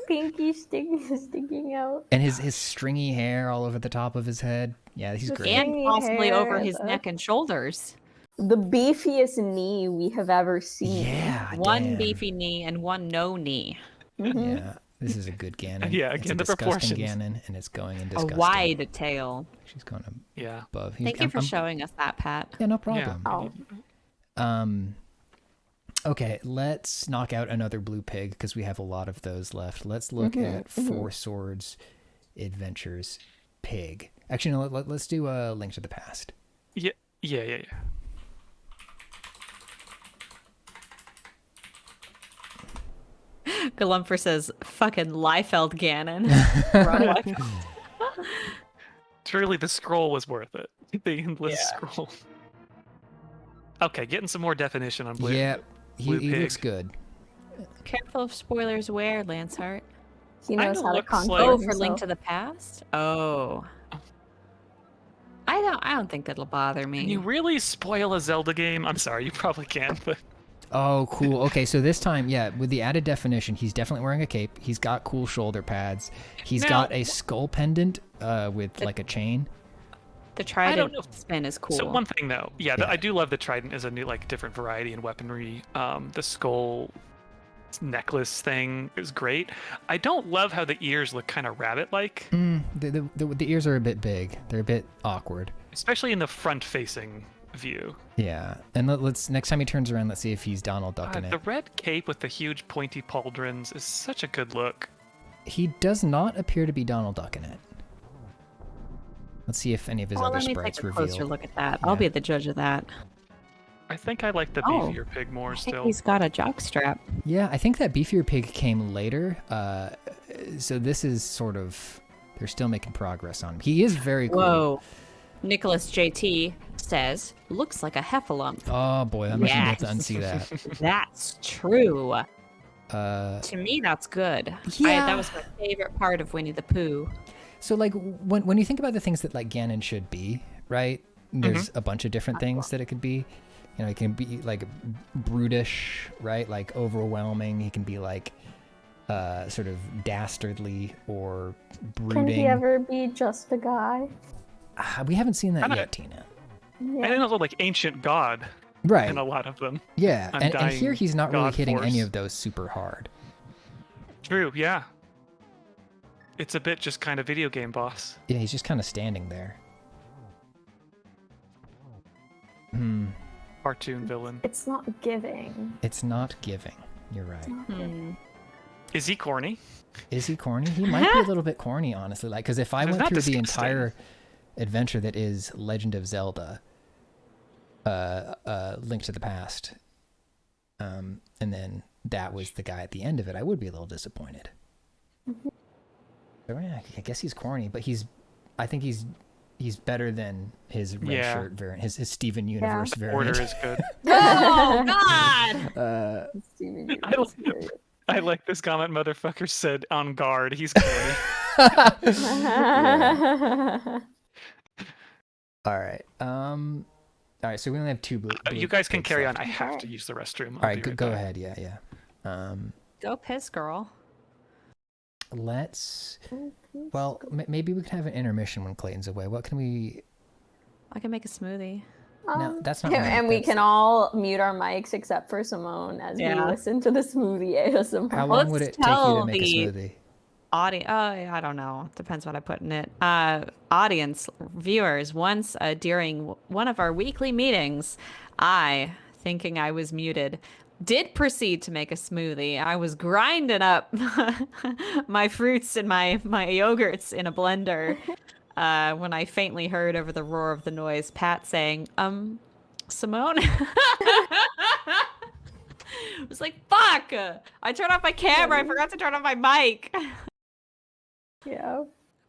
Pinky sticking out. and his stringy hair all over the top of his head. Yeah, he's The great. and Stringy possibly over hair, his the- neck and shoulders. The beefiest knee we have ever seen. Yeah, One damn. beefy knee and one no knee. Mhm. Yeah, this is a good Ganon. Yeah, it's a again, the disgusting proportions. Ganon, and it's going in A disgusting. wide tail. She's going Yeah. above. Thank you for showing us that, Pat. Yeah, no problem. Oh. Okay, let's knock out another blue pig because we have a lot of those left. Let's look at Four Swords Adventures Pig. Actually, no, let's do a Link to the Past. Yeah. Galumfer says, fucking Liefeld Ganon. Truly, the scroll was worth it. The endless scroll. Okay, getting some more definition on blue. Yeah, Blue he pig. looks good. Careful of spoilers where, Lancehart? He knows Kinda how to looks conquer like- Oh, himself. for Link to the Past? Oh. I don't think that'll bother me. Can you really spoil a Zelda game? I'm sorry, you probably can, but Oh, cool. Okay, so this time, yeah, with the added definition, he's definitely wearing a cape. He's got cool shoulder pads. He's Now- got a skull pendant with like a chain. The don't trident know. spin is cool. So one thing though, yeah, Yeah. I do love the trident as a new like different variety in weaponry. The skull necklace thing is great. I don't love how the ears look kind of rabbit-like, The ears are a bit big. They're a bit awkward. especially in the front-facing view. Yeah, and let's next time he turns around, let's see if he's Donald Duck in The it. red cape with the huge pointy pauldrons is such a good look. He does not appear to be Donald Duck in it. Let's see if any of his Well, other let me sprites take a reveal. closer look at that. Yeah. I'll be the judge of that. I think I like the Oh, beefier pig more I think still. he's got a jockstrap. Yeah, I think that beefier pig came later. So this is sort of they're still making progress on him. He is very cool. Whoa. Nicholas JT says, looks like a heffalump. Oh boy, I'm gonna have to Yes. unsee that. That's true. Uh, To me, that's good. Yeah. That was my favorite part of Winnie the Pooh. so like when you think about the things that like Ganon should be, right? There's a bunch of different things that it could be. You know, it can be like brutish, right? Like overwhelming. He can be like sort of dastardly or brooding. Can he ever be just a guy? We haven't seen that Kinda- yet, Tina. And then also like ancient god Right. in a lot of them. Yeah, and here Undying he's not really god hitting any force. of those super hard. True, yeah. It's a bit just kind of video game boss. Yeah, he's just kind of standing there. Cartoon villain. It's not giving. It's not giving. You're right. Hmm. Is he corny? Is he corny? He might be a little bit corny, honestly. Like, because if I It's went not through the disgusting. entire adventure that is Legend of Zelda, Link to the Past, and then that was the guy at the end of it, I would be a little disappointed. So, yeah, I guess he's corny, but I think he's better than his red Yeah. shirt variant, his Steven Universe variant. Order is good. Oh, God! Steven I Universe like period. I like this comment. Motherfucker said on guard. He's corny. All right. All right. So we only have two blue. You guys can pigs carry on. left. I have to use the restroom. All right. Go ahead. Yeah. Yeah. Go piss, girl. Let's. Well, maybe we could have an intermission when Clayton's away. What can we? I can make a smoothie. No, that's not. And we can all mute our mics except for Simone as we Yeah. listen to the smoothie ASMR. How long Let's would it take you tell to make a the- smoothie? I don't know. Depends what I put in it. Audience, viewers, once during one of our weekly meetings, I, thinking I was muted, did proceed to make a smoothie. I was grinding up my fruits and my yogurts in a blender when I faintly heard over the roar of the noise Pat saying, Simone? I was like, fuck! I turned off my camera. I forgot to turn off my mic. Yeah.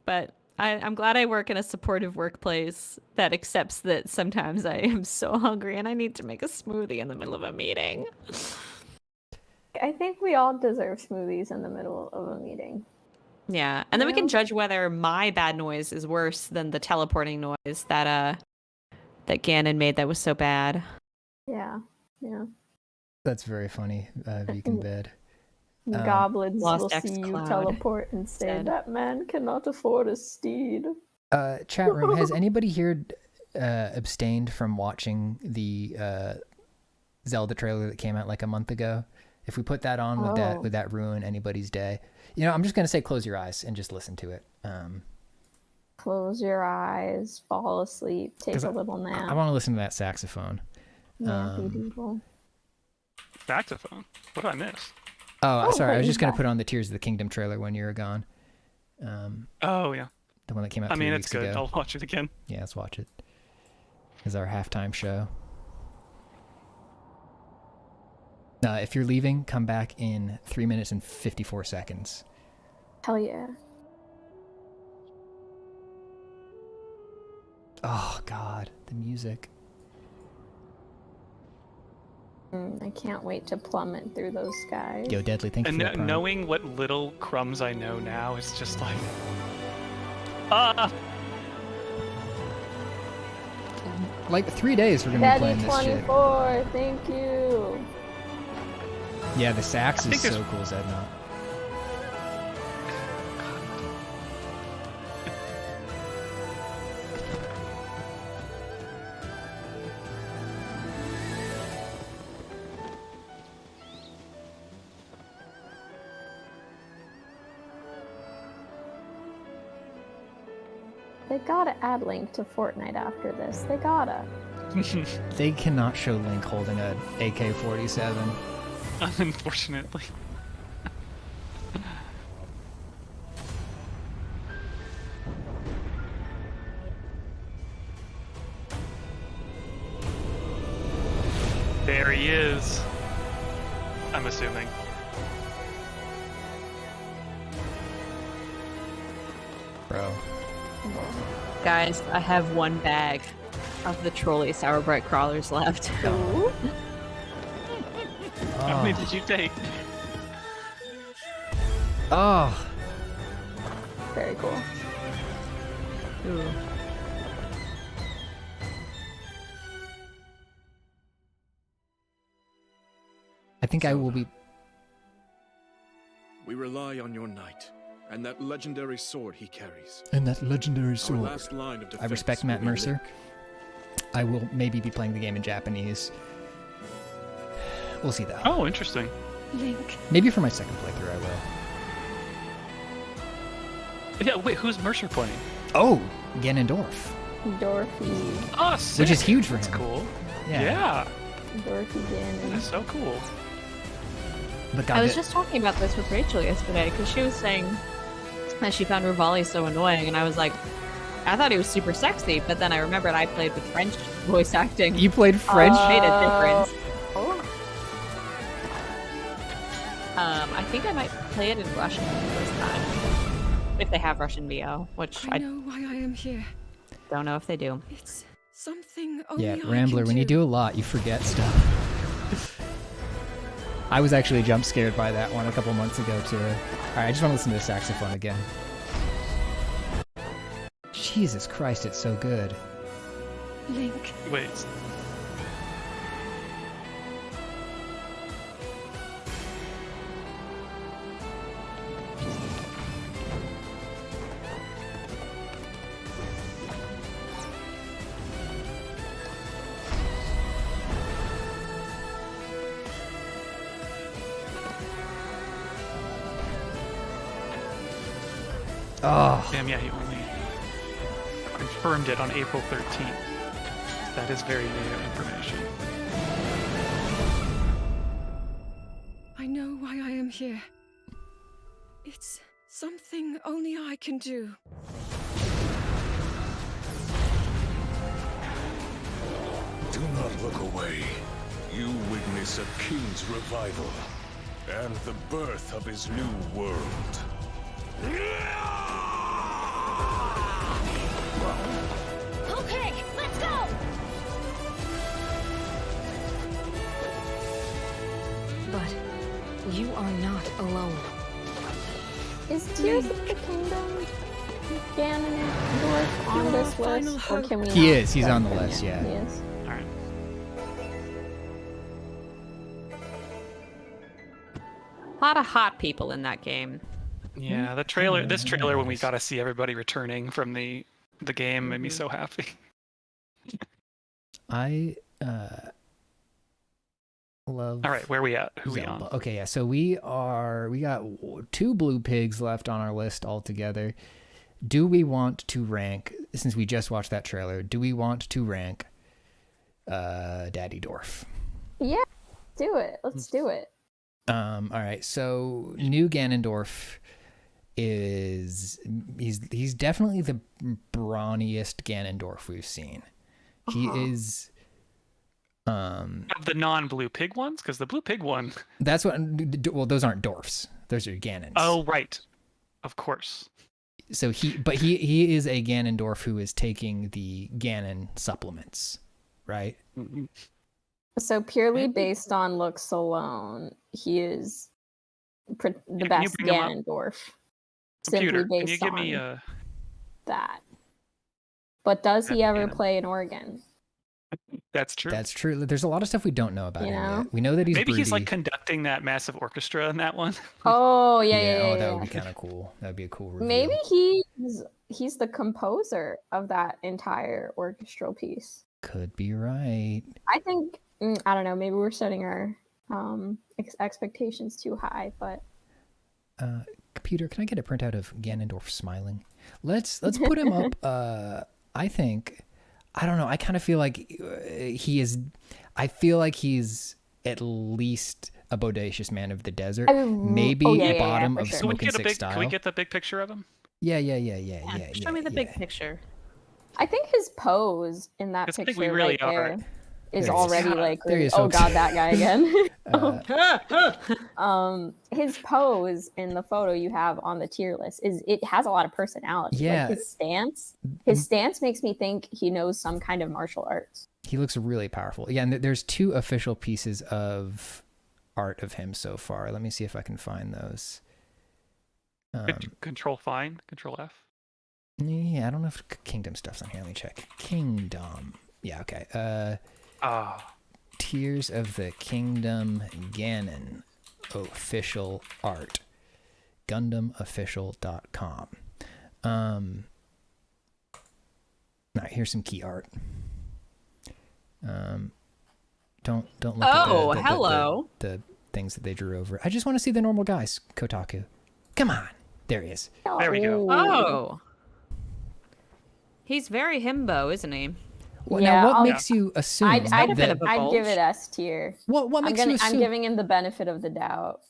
But I'm glad I work in a supportive workplace that accepts that sometimes I am so hungry and I need to make a smoothie in the middle of a meeting. I think we all deserve smoothies in the middle of a meeting. Yeah, and then we You can know? judge whether my bad noise is worse than the teleporting noise that that Ganon made that was so bad. Yeah. That's very funny, Vegan Bed. Goblins Lost will X see you Cloud teleport and say, said. "That man cannot afford a steed." Chat room, has anybody here abstained from watching the Zelda trailer that came out like a month ago? If we put that on, would that ruin anybody's day? You know, I'm just gonna say close your eyes and just listen to it. Close your eyes, fall asleep, take a little nap. I want to listen to that saxophone. Nappy doodle. Saxophone. What did I miss? Oh, sorry. I was just gonna back. put on the Tears of the Kingdom trailer when you were gone. Oh yeah. The one that came out. I mean, 3 it's weeks good. ago. I'll watch it again. Yeah, let's watch it. It's our halftime show. If you're leaving, come back in 3 minutes and 54 seconds. Hell yeah. Oh God, the music. I can't wait to plummet through those skies. Yo, Deadly, thank you And for that prime. knowing what little crumbs I know now, it's just like, Like 3 days we're gonna be Daddy playing this shit. 24, thank you. Yeah, the sax I is think so cool, Zednot. They gotta add Link to Fortnite after this. They gotta. They cannot show Link holding a AK-47. unfortunately. There he is. I'm assuming. Bro. Guys, I have one bag of the trolley sour bright crawlers left. How many did you take? Oh. Very cool. Ooh. I think I will be... We rely on your knight, and that legendary sword he carries. And that legendary Our sword. last line of I defense respect will Matt be Mercer. Link. I will maybe be playing the game in Japanese. We'll see though. Oh, interesting. Link. Maybe for my second playthrough I will. Yeah, wait, who's Mercer playing? Oh, Ganondorf. Dorothy. Oh, sick. Which is huge for That's him. cool. Yeah. Yeah, Dorothy Ganon. that's so cool. But God, I was just talking about this with Rachel yesterday because she was saying that she found Rivali so annoying, and I was like, I thought he was super sexy, but then I remembered I played with French voice acting. You played French? Made a difference. Oh. I think I might play it in Russian this time. If they have Russian VO, which I I know why I am here. don't know if they do. It's something only Yeah, I Rambler, can when you do a lot, you forget stuff. I was actually jump scared by that one a couple months ago, too. Alright, I just want to listen to the saxophone again. Jesus Christ, it's so good. Link. Wait. Oh, Damn, yeah, he only confirmed it on April 13th. That is very new information. I know why I am here. It's something only I can do. Do not look away. You witness a king's revival and the birth of his new world. You are not alone. Is Tears of the Kingdom Ganondorf on this final list, or hope. can we? He not is. He's put on the him list. in? Yeah. He is. All right. A lot of hot people in that game. Yeah, the trailer. This trailer, when we got to see everybody returning from the game, made me so happy. I love. All right, where we at? Who we Zelda. on? Okay, yeah. So we got 2 blue pigs left on our list altogether. Do we want to rank, since we just watched that trailer, do we want to rank Daddy Dwarf? Yeah, do it. Let's do it. All right. So new Ganondorf he's definitely the brawniest Ganondorf we've seen. He is Of the non-blue pig ones, because the blue pig one. that's what well, those aren't dwarfs. Those are Ganons. Oh, right. Of course. So he is a Ganondorf who is taking the Ganon supplements, right? So purely based on looks alone, he is the you best bring him up? Ganondorf. Computer, Simply can you based give me on that. But does he That's ever Ganon. play an organ? That's true. That's true. There's a lot of stuff we don't know about You him know? yet. We know that he's Maybe he's like broody. conducting that massive orchestra in that one. Oh yeah, Oh, yeah. that would be kind of cool. That would be a cool reveal. Maybe he's the composer of that entire orchestral piece. Could be right. I think I don't know. Maybe we're setting our expectations too high, but Computer, can I get a printout of Ganondorf smiling? Let's put him up. I think, I don't know. I kind of feel like he is. I feel like he's at least a bodacious man of the desert. Maybe bottom for of sure. Can we Smoke and get a Six big? style. Can we get the big picture of him? Yeah. Show me the big picture. I think his pose in that 'Cause I picture think we really right there are. is There he is. already like, There he is, oh folks. god, that guy again. His pose in the photo you have on the tier list it has a lot of personality. Yeah. Like his stance makes me think he knows some kind of martial arts. He looks really powerful. Yeah, and there's 2 official pieces of art of him so far. Let me see if I can find those. Control F. Yeah, I don't know if Kingdom stuff's on here. Let me check. Kingdom. Yeah, okay. Tears of the Kingdom Ganon official art. GundamOfficial.com. Now here's some key art. Don't look Oh, at hello. the things that they drew over. I just want to see the normal guys, Kotaku. Come on. There he is. There we go. Ooh. Oh. He's very himbo, isn't he? Well, Yeah, now, what I'll- makes you assume I'd that, bit of a I'd give bulge. it S tier. what makes you assume? I'm giving him the benefit of the doubt.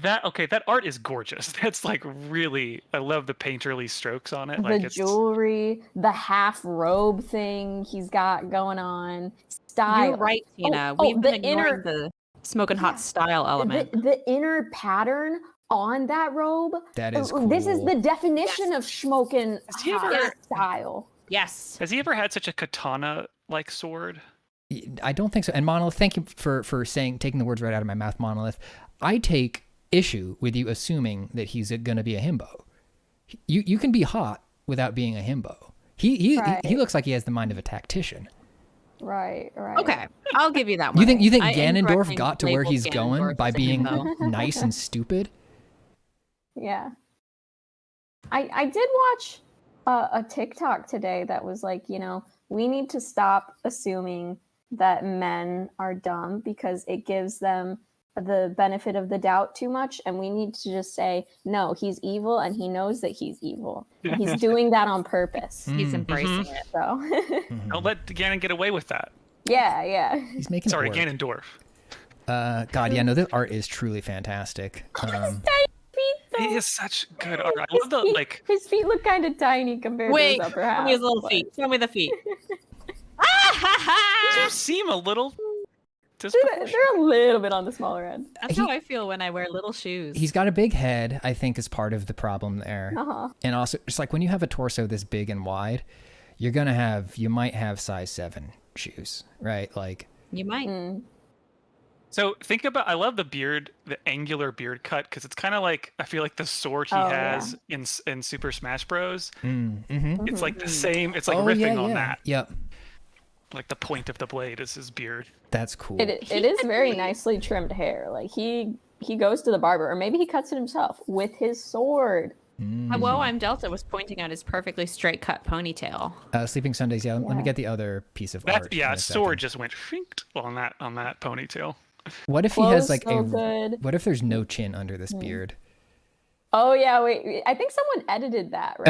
That art is gorgeous. That's like really. I love the painterly strokes on it. The Like it's jewelry, the half robe thing he's got going on, style. You're right, Tina. Oh, We've the been ignoring inner- the smoking hot style element. The inner pattern on that robe. That is This is cool. the definition of smoking Has he hot ever- style. Yes. Has he ever had such a katana-like sword? I don't think so. And Monolith, thank you for taking the words right out of my mouth, Monolith. I take issue with you assuming that he's going to be a himbo. You can be hot without being a himbo. Right. He looks like he has the mind of a tactician. Right. Okay, I'll give you that one. You think I Ganondorf incorrectly got to where labeled he's going Ganondorf by as a being himbo. nice and stupid? Yeah. I did watch a TikTok today that was like, we need to stop assuming that men are dumb because it gives them the benefit of the doubt too much, and we need to just say, no, he's evil and he knows that he's evil. And he's doing that on purpose. He's Mm. embracing it. So Don't let Ganon get away with that. yeah. He's making Sorry, it work. Ganondorf. God, yeah, no, this art is truly fantastic. It is such good art. I love the like. His feet look kind of tiny compared Wait, to his upper half. show me his little but- feet. Show me the feet. You seem a little. They're disproportionate. a little bit on the smaller end. That's how I feel when I wear little shoes. He's got a big head, I think, is part of the problem there. Uh-huh. And also, it's like when you have a torso this big and wide, you might have size 7 shoes, right? Like, You might. So think about, I love the beard, the angular beard cut, because it's kind of like, I feel like the sword he Oh, has in Super Smash Bros. Mm-hmm. It's like the same, it's like Oh, riffing yeah, on yeah. that. Yep. Like the point of the blade is his beard. That's cool. It is very nicely trimmed hair. Like he goes to the barber, or maybe he cuts it himself with his sword. Whoa, I'm Delta was pointing out his perfectly straight cut ponytail. Sleeping Sundays. Yeah, let me Yeah. get the other piece of That's art. yeah, in a a sword second. just went shinked on that ponytail. What if he has Clothes like so a? good. What if there's no chin under this beard? Oh yeah, wait. I think someone edited that, right?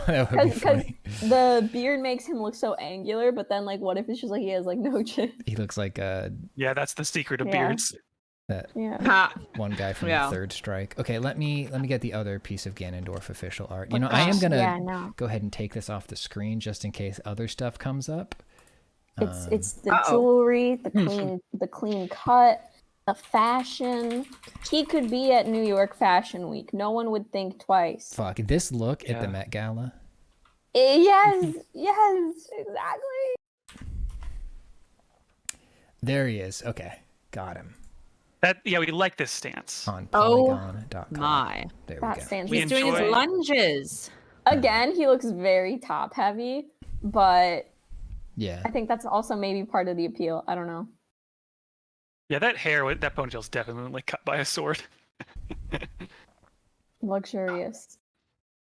That would be Because funny. the beard makes him look so angular, but then like, what if it's just like he has like no chin? He looks like Yeah, that's the secret of Yeah. beards. that Yeah. Ha. one guy from Yeah. the Third Strike. Okay, let me get the other piece of Ganondorf official art. You Oh, know, I am gosh, gonna yeah, no. go ahead and take this off the screen just in case other stuff comes up. It's the jewelry, the clean cut, the fashion. He could be at New York Fashion Week. No one would think twice. Fuck this look at the Yeah. Met Gala. Yes, yes, exactly. There he is. Okay, got him Yeah, we like this stance. on Oh, Polygon.com. My. There we That go. stands. We He's doing his enjoy- lunges. Again, he looks very top heavy, but Yeah. I think that's also maybe part of the appeal. I don't know. Yeah, that hair, that ponytail's definitely cut by a sword. Luxurious.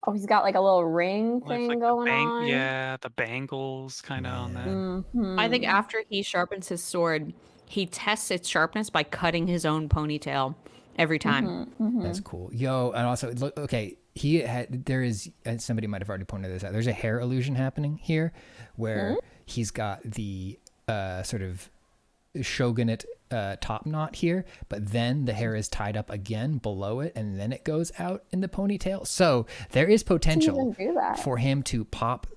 Oh, he's got like a little ring With, thing like, going on. Yeah, the bangles kind of on that. Mhm. I think after he sharpens his sword, he tests its sharpness by cutting his own ponytail every time. That's cool. Yo, and also look. Okay, there is. And somebody might have already pointed this out. There's a hair illusion happening here, where he's got the sort of shogunate top knot here, but then the hair is tied up again below it, and then it goes out in the ponytail. So there is potential do that. for him to pop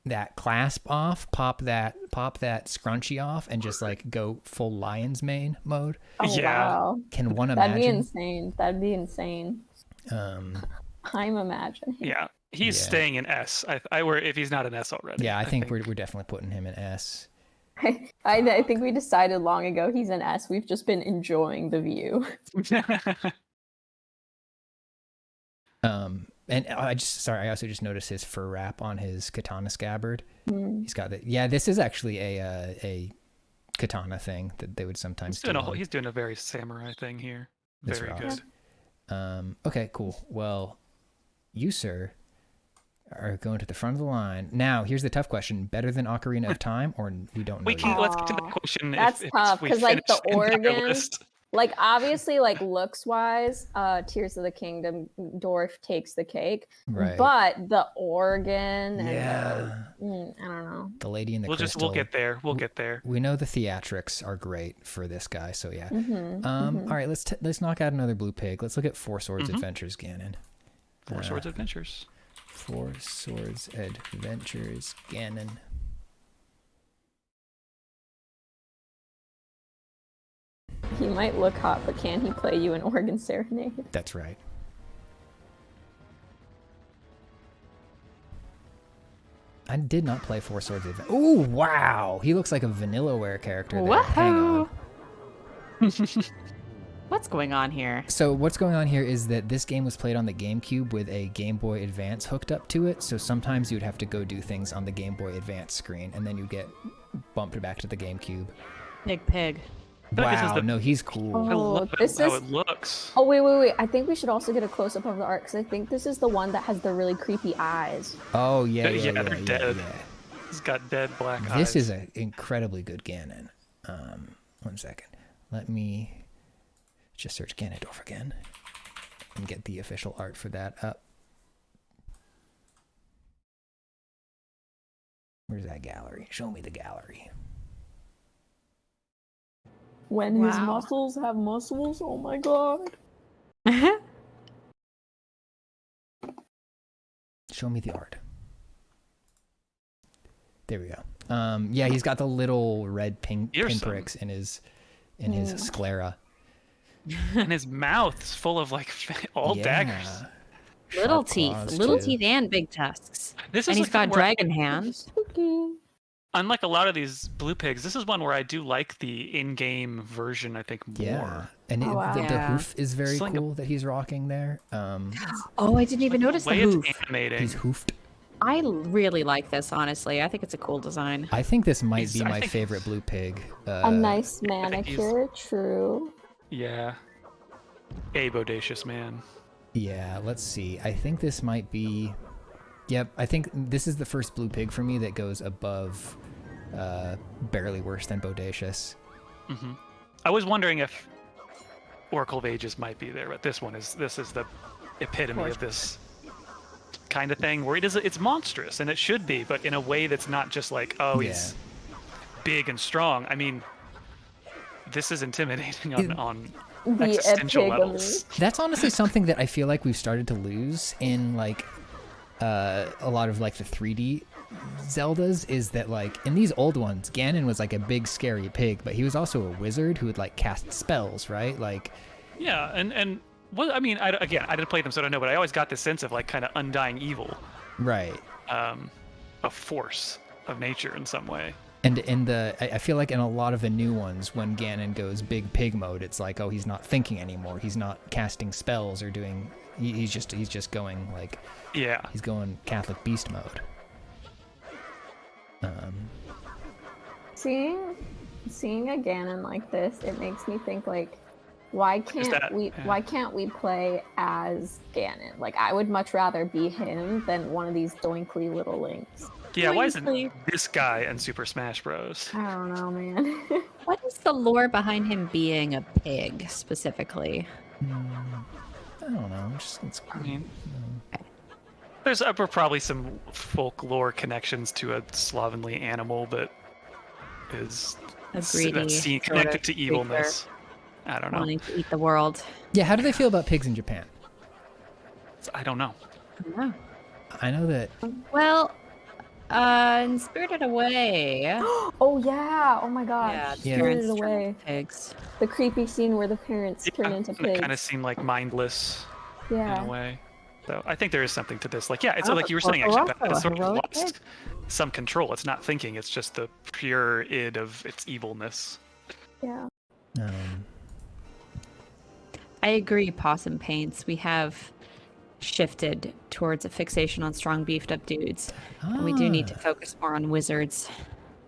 that clasp off, pop that scrunchie off, and just like go full lion's mane mode. Oh, Yeah. wow. Can one That'd be imagine? insane. That'd be insane. I'm imagining. Yeah, he's Yeah. staying in S. If he's not an S already. Yeah, I think we're definitely putting him in S. I think we decided long ago he's an S. We've just been enjoying the view. And I also just noticed his fur wrap on his katana scabbard. He's got that. Yeah, this is actually a katana thing that they would sometimes do. He's doing a very samurai thing here. This Very rocks. good. Okay, cool. Well, you, sir, are going to the front of the line. Now, here's the tough question. Better than Ocarina of Time, or we don't know yet? Let's get to the question. That's if tough, we 'cause, like, the finish the entire organ- list. Like, obviously, like, looks-wise, Tears of the Kingdom, Dorf takes the cake. Right. But the organ and Yeah. I don't know. The Lady in the We'll Crystal. get there. We'll get there. We know the theatrics are great for this guy, so yeah. Mm-hmm, All right, let's knock out another blue pig. Let's look at Four Swords Adventures, Ganon. Four Swords Adventures. Four Swords Adventures, Ganon. He might look hot, but can he play you an organ serenade? That's right. I did not play Four Swords Adventures. Ooh, wow! He looks like a Vanillaware character there. Hang on. Woohoo! What's going on here? So what's going on here is that this game was played on the GameCube with a Game Boy Advance hooked up to it. So sometimes you'd have to go do things on the Game Boy Advance screen, and then you get bumped back to the GameCube. Big pig. feel like this is Wow, the- no, he's cool. I love this how is- it looks. Oh, wait. I think we should also get a close-up of the art, because I think this is the one that has the really creepy eyes. Oh, yeah. They're dead. He's got dead black eyes. This is an incredibly good Ganon. 1 second. Let me just search Ganondorf again and get the official art for that up. Where's that gallery? Show me the gallery. When his Wow. muscles have muscles, oh my god. Show me the art. There we go. Yeah, he's got the little red pinpricks in his sclera. And his mouth is full of like all daggers. Little Sharp teeth. claws, Little too. teeth and big tusks. This And is he's like got where- dragon hands. Spooky. unlike a lot of these blue pigs, this is one where I do like the in-game version, I think, more. Yeah, and Oh, wow. the Yeah. hoof is very It's like a- cool that he's rocking there. Oh, I didn't even notice the way hoof. it's animating. He's hoofed. I really like this, honestly. I think it's a cool design. I think this might He's- be I my think- favorite blue pig. A nice think he's- manicure, true. Yeah. A bodacious man. Yeah, let's see. I think this might be... Yep, I think this is the first blue pig for me that goes above barely worse than bodacious. I was wondering if Oracle of Ages might be there, but this is the epitome of this kind of thing where it's monstrous and it should be, but in a way that's not just like, oh, he's big and strong. I mean, this is intimidating on The existential epitome. levels. That's honestly something that I feel like we've started to lose in like a lot of like the 3D Zeldas, is that like in these old ones, Ganon was like a big scary pig, but he was also a wizard who would like cast spells, right? Like, Yeah, and well, I mean, I didn't play them, so I don't know, but I always got this sense of like kind of undying evil, right. a force of nature in some way. And in I feel like in a lot of the new ones, when Ganon goes big pig mode, it's like, oh, he's not thinking anymore. He's not casting spells or doing. He's just going like. Yeah. He's going Catholic beast mode. Seeing a Ganon like this, it makes me think like, why can't we play as Ganon? Like, I would much rather be him than one of these doinkly little links. Yeah, why isn't Please. this guy in Super Smash Bros? I don't know, man. What is the lore behind him being a pig specifically? I don't know. I mean, there's probably some folklore connections to a slovenly animal that is A greedy sort connected of to creature evilness. I don't know. wanting to eat the world. Yeah, how do they feel about pigs in Japan? I don't know. I don't know. I know that. Well, in Spirited Away. Oh yeah! Oh my gosh! Yeah, Yeah. Spirited parents turn Away. into pigs. The creepy scene where the parents turn into It pigs. kind of seemed like mindless in Yeah. a way. So I think there is something to this. Like, yeah, it's Oh, like you were but saying, actually, also that a sort of heroic lost pig. some control. It's not thinking; it's just the pure id of its evilness. Yeah. I agree, Possum Paints. We have shifted towards a fixation on strong, beefed up dudes. And we do need to focus more on wizards.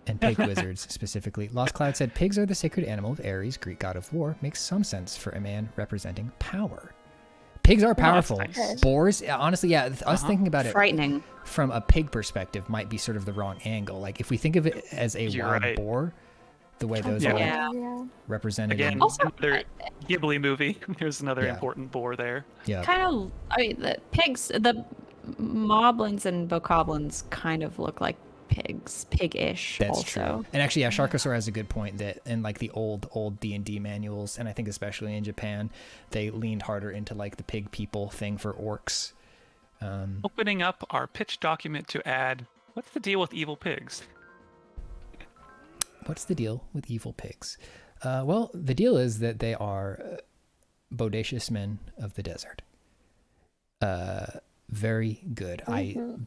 And pig wizards specifically. Lost Cloud said, pigs are the sacred animal of Ares, Greek god of war. Makes some sense for a man representing power. Pigs are powerful. nice. Boars, honestly, yeah, us thinking about it Frightening. from a pig perspective might be sort of the wrong angle. Like, if we think of it as a You're wild right. boar, the way those Yeah. are Yeah. Yeah. represented. Again, in, Also, another Ghibli movie. There's another Yeah. important boar there. yeah. Kind of, I mean, the pigs, the moblins and bokoblins kind of look like pigs, pig-ish That's also. true. And actually, yeah, Sharkosaur has a good point that in like the old D&D manuals, and I think especially in Japan, they leaned harder into like the pig people thing for orcs. Opening up our pitch document to add, what's the deal with evil pigs? What's the deal with evil pigs? Well, the deal is that they are bodacious men of the desert. Very good.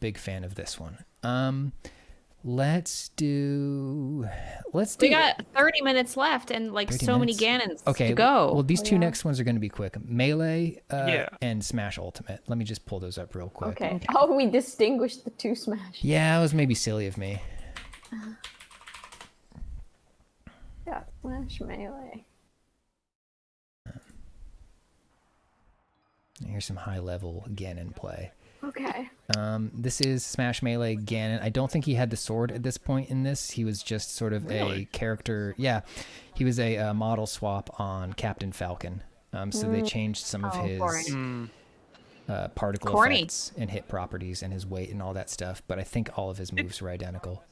Big fan of this one. Let's do. We got 30 minutes left and like 30 so many minutes? Ganons Okay, to go. well, these two next ones are going to be quick. Melee Yeah. and Smash Ultimate. Let me just pull those up real quick. Okay. Oh, we distinguished the two Smash. Yeah, it was maybe silly of me. Yeah. Smash Melee. Here's some high level Ganon play. Okay. This is Smash Melee Ganon. I don't think he had the sword at this point in this. He was just sort of a character. Yeah, he was a model swap on Captain Falcon. So they changed some of his particle Corny. effects and hit properties and his weight and all that stuff. But I think all of his moves were identical.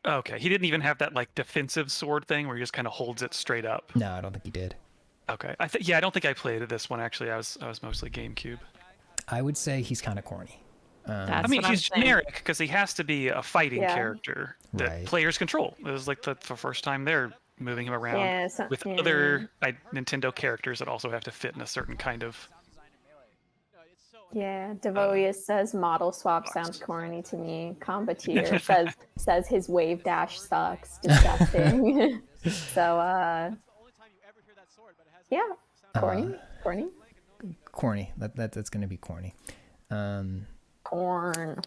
Okay, he didn't even have that like defensive sword thing where he just kind of holds it straight up. No, I don't think he did. Okay, I don't think I played this one actually. I was mostly GameCube. I would say he's kind of corny. That's I mean, what I'm he's saying. generic because he has to be a fighting Yeah. character that Right. players control. It was like the first time they're moving him around Yeah, with yeah. other Nintendo characters that also have to fit in a certain kind of Yeah, Devoius says model swap sounds corny to me. Combateer says his wave dash sucks. Disgusting. So yeah, corny. Corny. That's gonna be corny. Corn.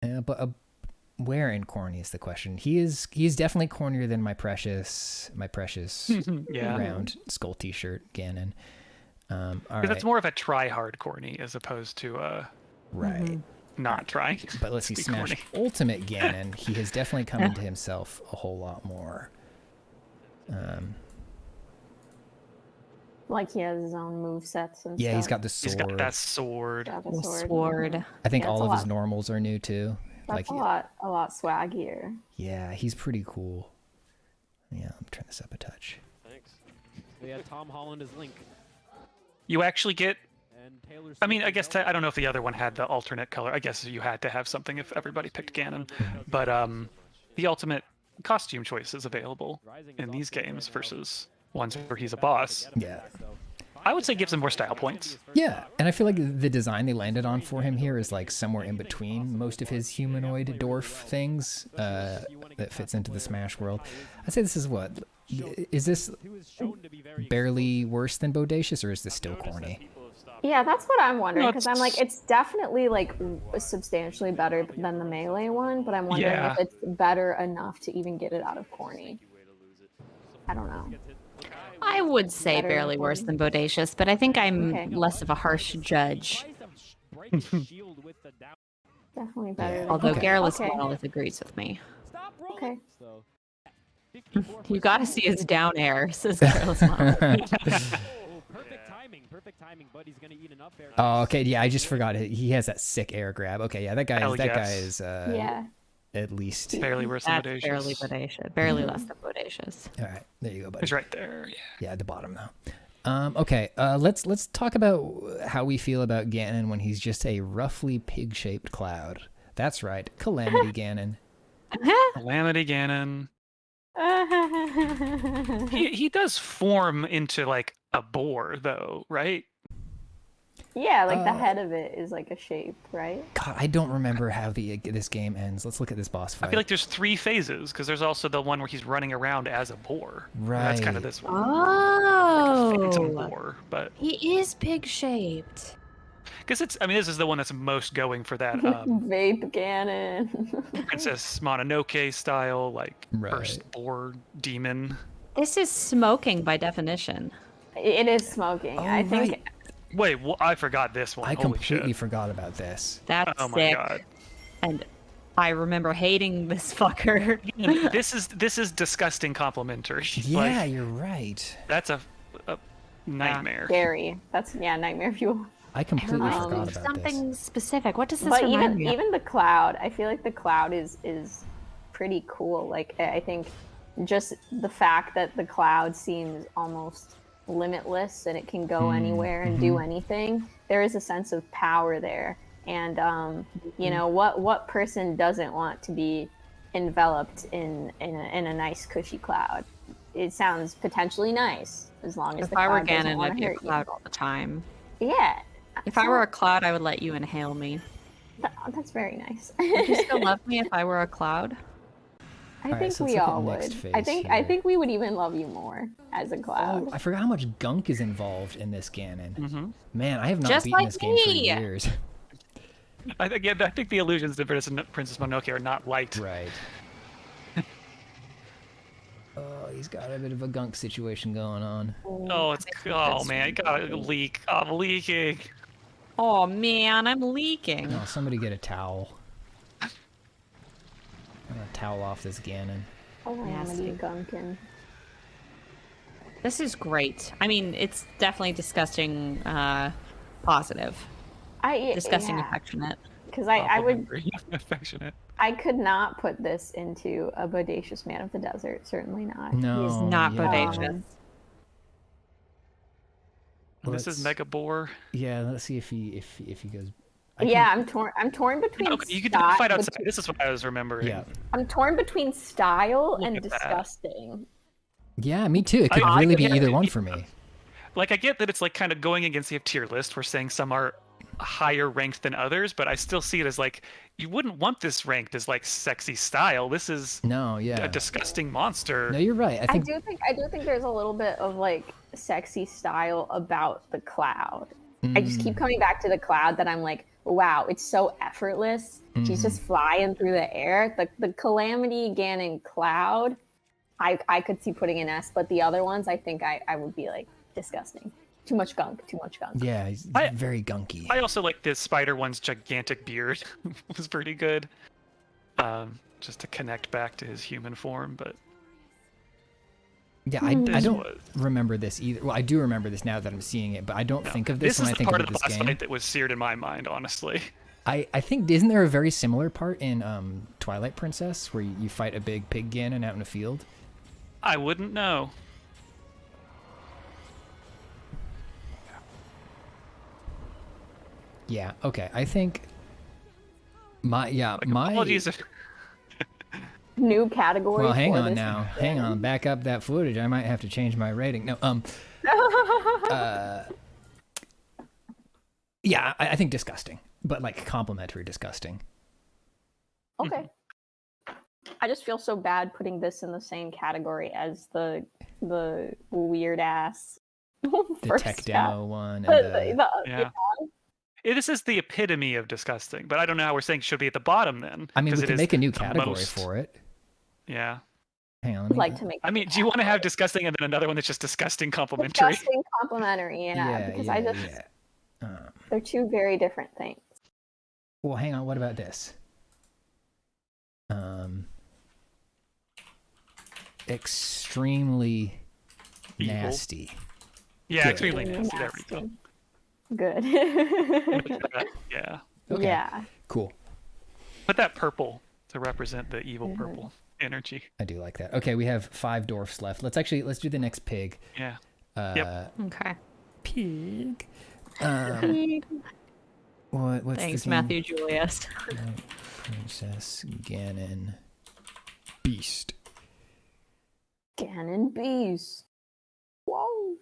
But where in corny is the question? He is definitely cornier than my precious Yeah. round skull t-shirt Ganon. All right. That's more of a try hard corny as opposed to right. not trying. But let's see, be Smash corny. Ultimate Ganon. He has definitely come into himself a whole lot more. Like he has his own movesets and Yeah, stuff. he's got the sword. He's got that sword. Got the The sword. sword. I think Yeah, all it's of a his lot. normals are new too. That's Like a lot swaggier. yeah, he's pretty cool. Yeah, let me turn this up a touch. Thanks. They had Tom Holland as Link. You actually get. And Taylor I mean, Swift I guess as I don't know if the other one had the alternate color. I guess you had to have something if everybody picked Ganon. But the ultimate costume choice is available in these games versus ones where he's a boss. Yeah. I would say gives him more style points. Yeah, and I feel like the design they landed on for him here is like somewhere in between most of his humanoid dwarf things that fits into the Smash world. I'd say this is what? Is this barely worse than Bodacious, or is this still corny? Yeah, that's what I'm wondering, No, because I'm like, it's definitely like substantially better than the Melee one, but I'm wondering Yeah. if it's better enough to even get it out of corny. I don't know. I would say Better barely than worse corny. than Bodacious, but I think I'm Okay. less of a harsh judge. Definitely better. Yeah. Than Although corny. Garrulous Okay. Monolith agrees with me. Okay. You gotta see his down air, says Garrulous Monolith. Perfect timing, but he's gonna eat enough air. Oh, okay. Yeah, I just forgot it. He has that sick air grab. Okay, yeah, that guy Hell is Yeah. at least. Barely worse than That's barely Bodacious. Bodacious. Barely less than Bodacious. All right, there you go, buddy. He's right there. Yeah. Yeah, at the bottom though. Okay, let's talk about how we feel about Ganon when he's just a roughly pig-shaped cloud. That's right, Calamity Ganon. Calamity Ganon. He does form into like a boar though, right? Yeah, like the head of it is like a shape, right? God, I don't remember how this game ends. Let's look at this boss fight. I feel like there's 3 phases because there's also the one where he's running around as a boar. And that's kind of Right. this one. Like a phantom Oh, boar, but he is pig-shaped. because it's. I mean, this is the one that's most going for that Vape Ganon. Princess Mononoke style, like Right. first boar demon. This is smoking by definition. It is smoking. Oh, I think right. Wait, I forgot this one. I Holy completely shit. forgot about this. That's Oh my sick. god. And I remember hating this fucker. This is disgusting complimentary. Yeah, Like, you're right. that's a nightmare. scary. That's nightmare fuel. I completely Um, forgot about Something specific. What does this But remind me of? even the cloud, I feel like the cloud is pretty cool. Like I think just the fact that the cloud seems almost limitless and it can go anywhere and do anything. There is a sense of power there, and you know what person doesn't want to be enveloped in a nice cushy cloud? It sounds potentially nice as long as If the I were cloud doesn't Ganon, want I'd to be a hurt cloud all the time. you. Yeah. If I were a cloud, I would let you inhale me. That's very nice. Would you still love me if I were a cloud? I Alright, think so let's we look at all next would. phase I think here. we would even love you more as a cloud. Oh, I forgot how much gunk is involved in this Ganon. Mhm. Man, I have not Just beaten like this game for me. years. I think the illusions of Princess Mononoke are not light. Right. Oh, he's got a bit of a gunk situation going on. Oh, man, it got a leak. Oh, I'm leaking. Oh man, I'm leaking. Oh, somebody get a towel. I'm gonna towel off this Ganon. Calamity Gunkin. This is great. I mean, it's definitely disgusting positive. Disgusting affectionate. Because I would Affectionate. I could not put this into a bodacious man of the desert. Certainly not. No, He's not yeah. bodacious. This is Mega Boar. Yeah, let's see if he goes. Yeah, I'm torn between Okay, you can style- fight outside. This is what I was remembering. Yeah. I'm torn between style Look and at that. disgusting. Yeah, me too. It could I really be get either it. one for me. Like, I get that it's like kind of going against the tier list. We're saying some are higher ranked than others, but I still see it as like you wouldn't want this ranked as like sexy style. This is No, yeah. a disgusting monster. No, you're right. I do think there's a little bit of like sexy style about the cloud. I just keep coming back to the cloud that I'm like, wow, it's so effortless. She's just flying through the air. The Calamity, Ganon, Cloud, I could see putting an S, but the other ones I think I would be like disgusting. Too much gunk. Yeah, he's very gunky. I also like the spider one's gigantic beard was pretty good. Just to connect back to his human form, but yeah, I don't remember this either. Well, I do remember this now that I'm seeing it, but I don't think of this when I think about this game. This is the part of the boss fight that was seared in my mind, honestly. I think, isn't there a very similar part in Twilight Princess where you fight a big pig Ganon out in a field? I wouldn't know. Yeah, okay. I think my apologies if... New category. Well, hang on now. Hang on. Back up that footage. I might have to change my rating. No, yeah, I think disgusting, but like complimentary disgusting. Okay. I just feel so bad putting this in the same category as the weird ass the tech demo one. And yeah. This is the epitome of disgusting, but I don't know how we're saying it should be at the bottom then. I mean, we could make a new category for it. Yeah. Hang on. I mean, do you want to have disgusting and then another one that's just disgusting complimentary? Disgusting complimentary, yeah. Because they're two very different things. Well, hang on. What about this? Extremely evil. Nasty. Yeah, good. Extremely nasty. There we go. Good. Yeah. Okay. Yeah. Cool. Put that purple to represent the evil purple energy. I do like that. Okay, we have 5 dwarfs left. Let's do the next pig. Yeah. Okay. Pig. Pig. What's Thanks, the Matthew Julius. Princess Ganon Beast. Ganon Beast. Whoa.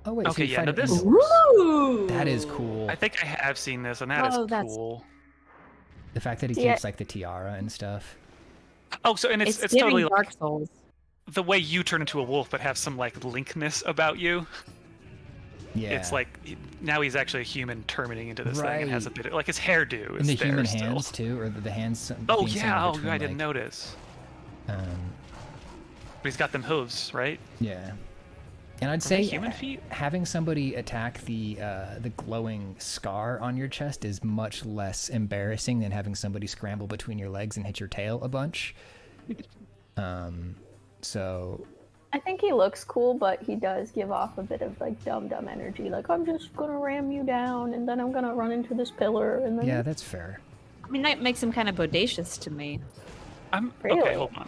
Oh wait. Okay, so this. Ooh. That is cool. I think I have seen this, and that is cool. The fact that he keeps like the tiara and stuff. Oh, so and it's totally Dark Souls. The way you turn into a wolf, but have some like linkness about you. Yeah. It's like now he's actually a human turning into this thing and has a bit of, like his hairdo is and the there human still. hands too, or the hands. Oh yeah. Oh, I didn't notice. But he's got them hooves, right? Yeah. And I'd say human feet? Having somebody attack the glowing scar on your chest is much less embarrassing than having somebody scramble between your legs and hit your tail a bunch. So I think he looks cool, but he does give off a bit of like dumb energy. Like, I'm just gonna ram you down, and then I'm gonna run into this pillar, and then. Yeah, that's fair. I mean, that makes him kind of bodacious to me. Really? Okay. Hold on.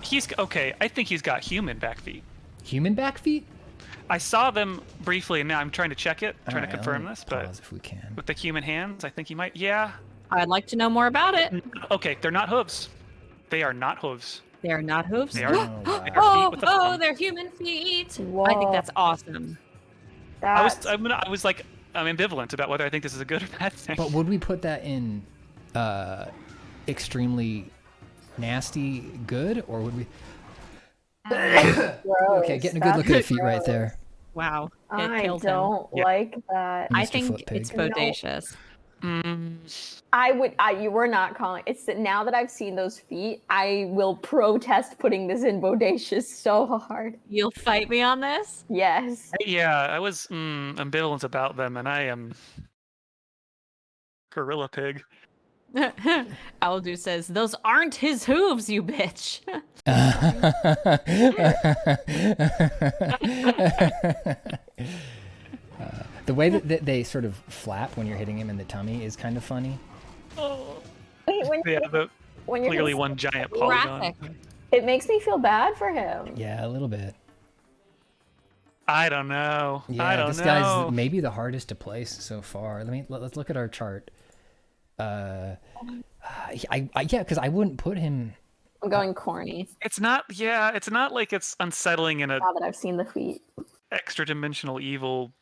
He's okay. I think he's got human back feet. Human back feet? I saw them briefly, and now I'm trying to check it, trying to Alright, confirm this. But if we can. with the human hands, I think he might. Yeah. I'd like to know more about it. Okay, they're not hooves. They are not hooves. They are not hooves. They are. They're human feet. Whoa. I think that's awesome. I was like, I'm ambivalent about whether I think this is a good or bad thing. But would we put that in extremely nasty good, or would we? Okay, getting a good look at the feet right there. Wow. I don't like that. I think it's bodacious. You were not calling. It's that now that I've seen those feet, I will protest putting this in bodacious so hard. You'll fight me on this? Yes. Yeah, I was ambivalent about them, and I am Gorilla Pig. Aldu says, "Those aren't his hooves, you bitch." The way that they sort of flap when you're hitting him in the tummy is kind of funny. Oh. Wait, when you're clearly one giant polygon. It makes me feel bad for him. Yeah, a little bit. I don't know. Yeah, this guy's maybe the hardest to place so far. Let's look at our chart. Because I wouldn't put him. I'm going corny. It's not. Yeah, it's not like it's unsettling in a. Now that I've seen the feet. extra dimensional evil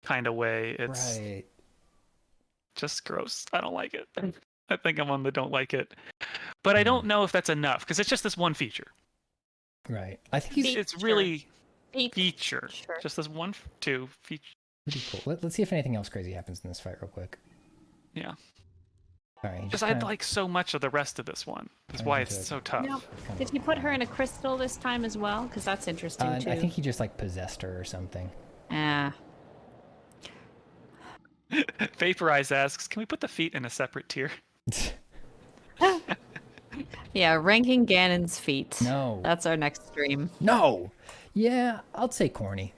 kind of way. It's Right. just gross. I don't like it. I think I'm on the don't like it. But I don't know if that's enough because it's just this one feature. Right. I think he's It's really Feature. just this one, two feature. pretty cool. Let's see if anything else crazy happens in this fight real quick. Yeah. All right. Because I'd like so much of the rest of this one. That's why it's so tough. No. Did he put her in a crystal this time as well? Because that's interesting too. I think he just like possessed her or something. Yeah. Vaporize asks, can we put the feet in a separate tier? Yeah, ranking Ganon's feet. No. That's our next stream. No. Yeah, I'll say corny.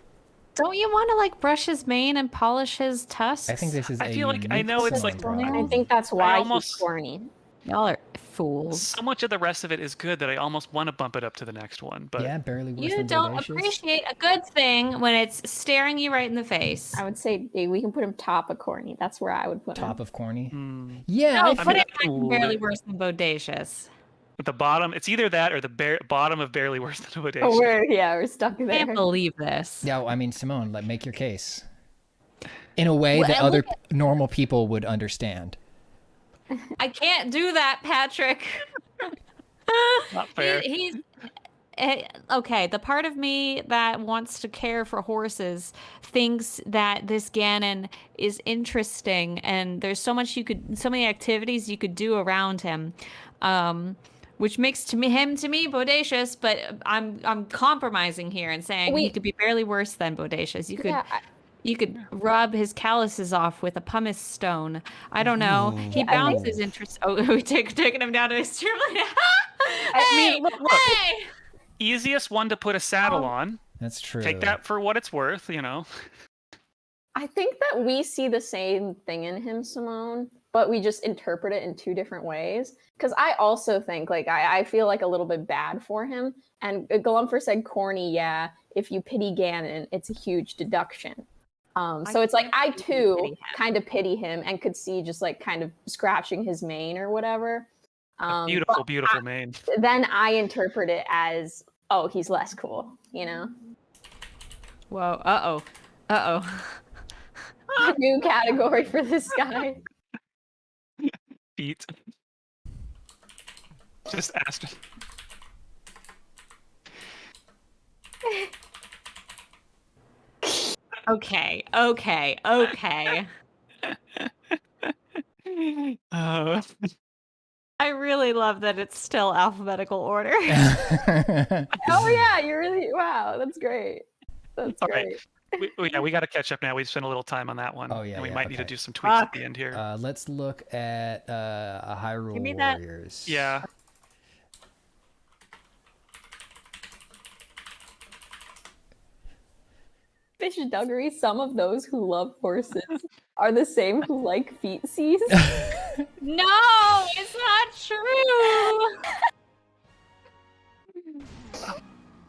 Don't you want to like brush his mane and polish his tusks? I think this is. I feel like I know it's like I think that's why almost- he's corny. Y'all are fools. so much of the rest of it is good that I almost want to bump it up to the next one. But Yeah, barely worse You than don't Bodacious. appreciate a good thing when it's staring you right in the face. I would say we can put him top of corny. That's where I would put him. Top of corny. mm, Yeah, No, I put feel- it back in Ooh. barely worse than bodacious. at the bottom, it's either that or the bottom of barely worse than Bodacious. Oh, we're stuck I there. can't believe this. Yeah, I mean, Simone, make your case in a way that Well, other normal people would understand. I can't do that, Patrick. Not fair. He's okay. The part of me that wants to care for horses thinks that this Ganon is interesting, and there's so many activities you could do around him, which makes him to me bodacious. But I'm compromising here and saying he could be barely worse than bodacious. You could rub his calluses off with a pumice stone. I don't know. He balances interest. Oh, we taking him down to his true. I mean, Hey, look. hey! Easiest one to put a saddle on. That's true. Take that for what it's worth, you know. I think that we see the same thing in him, Simone, but we just interpret it in two different ways. Because I also think, like, I feel like a little bit bad for him. And Glumfer said corny, yeah, if you pity Ganon, it's a huge deduction. So it's like I too kind of pity him and could see just like kind of scratching his mane or whatever. Beautiful, beautiful mane. Then I interpret it as, oh, he's less cool, you know? Whoa! Uh-oh! New category for this guy. Feet. Just asked. Okay. I really love that it's still alphabetical order. Oh yeah, you're really, wow, that's great. That's All great. right. We got to catch up now. We spent a little time on that one. Oh, yeah, and we yeah, might need to okay. do some tweaks at the end here. Let's look at a Hyrule Give me that. Warriors. Yeah. Fish Duggery, some of those who love horses are the same who like feetsies. No, it's not true.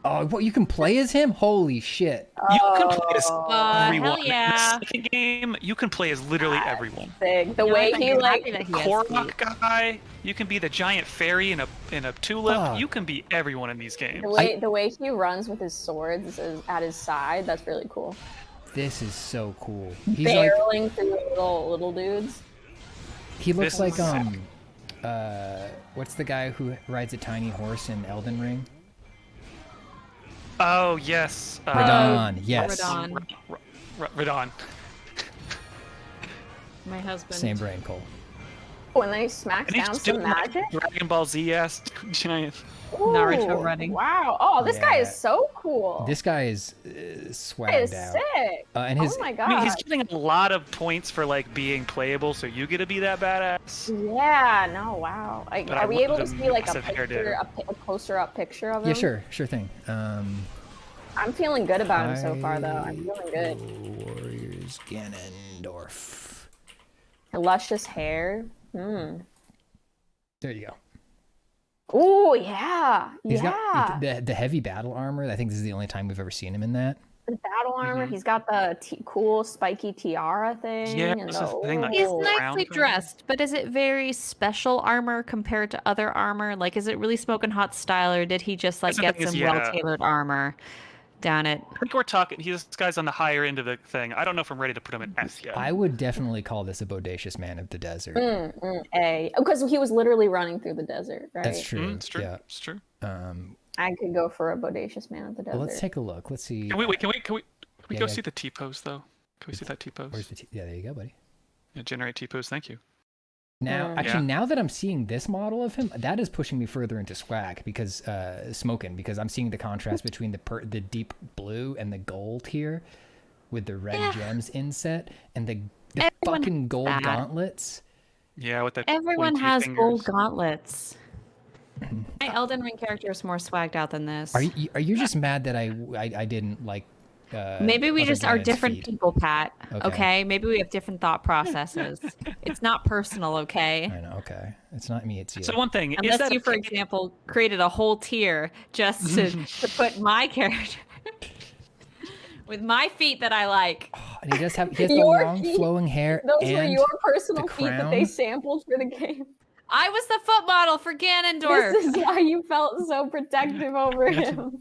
Oh, what, you can play as him? Holy shit. You can play as everyone. Hell yeah. In the second game, you can play as literally everyone. Big. The way he like Korok guy, you can be the giant fairy in a tulip. Fuck. You can be everyone in these games. the way he runs with his swords at his side, that's really cool. This is so cool. He's like, Barreling through little dudes. he looks This like is sick. what's the guy who rides a tiny horse in Elden Ring? Oh yes. Radon, yes. Radon. Radon. My husband. Same brain, Cole. When they smack And he's down just some doing like magic. Dragon Ball Z ass giant. Naruto Ooh, running. Wow. Oh, this guy Yeah. is so cool. This guy is guy is swagged out. sick. And his, Oh my I god. mean, he's getting a lot of points for like being playable, so you get to be that badass. Yeah, no, wow. Like, But I are we able to love the see like a massive picture, hairdo. a closer up picture of him? yeah, sure thing. I'm feeling good about him so far, though. I'm feeling good. Warriors Ganondorf. Luscious hair. There you go. Oh yeah, He's yeah. got the heavy battle armor. I think this is the only time we've ever seen him in that. The battle armor. He's got the cool spiky tiara thing. Yeah, and this is the thing, like, He's oh. Crown nicely thing. dressed, but is it very special armor compared to other armor? Like, is it really smoking hot style, or did he just like That's the get thing is, some yeah. well-tailored armor? down it. I think we're talking. This guy's on the higher end of the thing. I don't know if I'm ready to put him in S yet. I would definitely call this a bodacious man of the desert. A, because he was literally running through the desert, right? That's true. It's true. Yeah. It's true. I could go for a bodacious man of the desert. Well, let's take a look. Let's see. Can we Yeah, go yeah. see the T pose though? Can we see that T pose? Where's the Yeah, there you go, buddy. Yeah, generate T pose. Thank you. Now, actually, now that I'm seeing this model of him, that is pushing me further into swag because smoking, because I'm seeing the contrast between the deep blue and the gold here, with the red gems inset and the fucking gold gauntlets. Yeah, with that. Everyone pointy has fingers. gold gauntlets. My Elden Ring character is more swagged out than this. Are you just mad that I didn't like? Maybe we other just are Ganon's different feet? people, Pat. Okay. Okay. Maybe we have different thought processes. It's not personal, okay? I know. Okay, it's not me. It's you. So one thing is Unless that you, for example, created a whole tier just to put my character with my feet that I like. And he does have the Your long feet. flowing hair. Those were and your personal the feet that they crown. sampled for the game. I was the foot model for Ganondorf. This is why you felt so protective over him.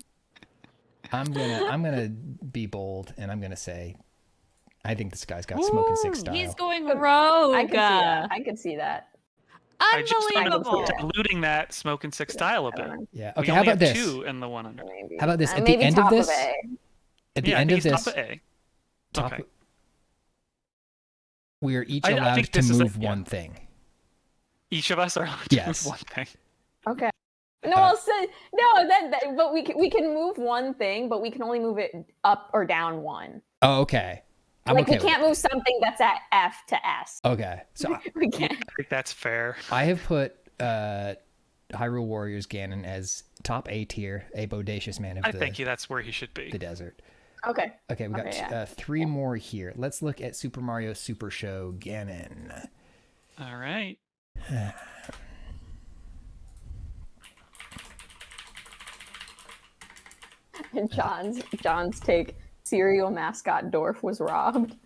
I'm gonna be bold and I'm gonna say, I think this guy's got smoking six style. He's going rogue. I could see that. I could see that. I just Unbelievable. diluting that smoking six style a bit. Yeah. We Okay. How only about have this? 2 and the one under. Maybe. How about this? At the Maybe end of top this, A. at the Yeah, I end think of he's this, top of A. top- Okay. we are each I allowed think to this is move yeah. one thing. Each of us are allowed to Yes. move one thing. Okay. No, I'll say no. But we can move one thing, but we can only move it up or down one. Oh, okay. I'm Like okay we with can't move something that's at F to S. Okay. So We can't. I think that's fair. I have put Hyrule Warriors Ganon as top A tier, a bodacious man of I think that's where he should be. the desert. Okay. Okay, we got Okay, yeah. 3 more here. Let's look at Super Mario Super Show Ganon. All right. And John's take. Cereal mascot Dorf was robbed.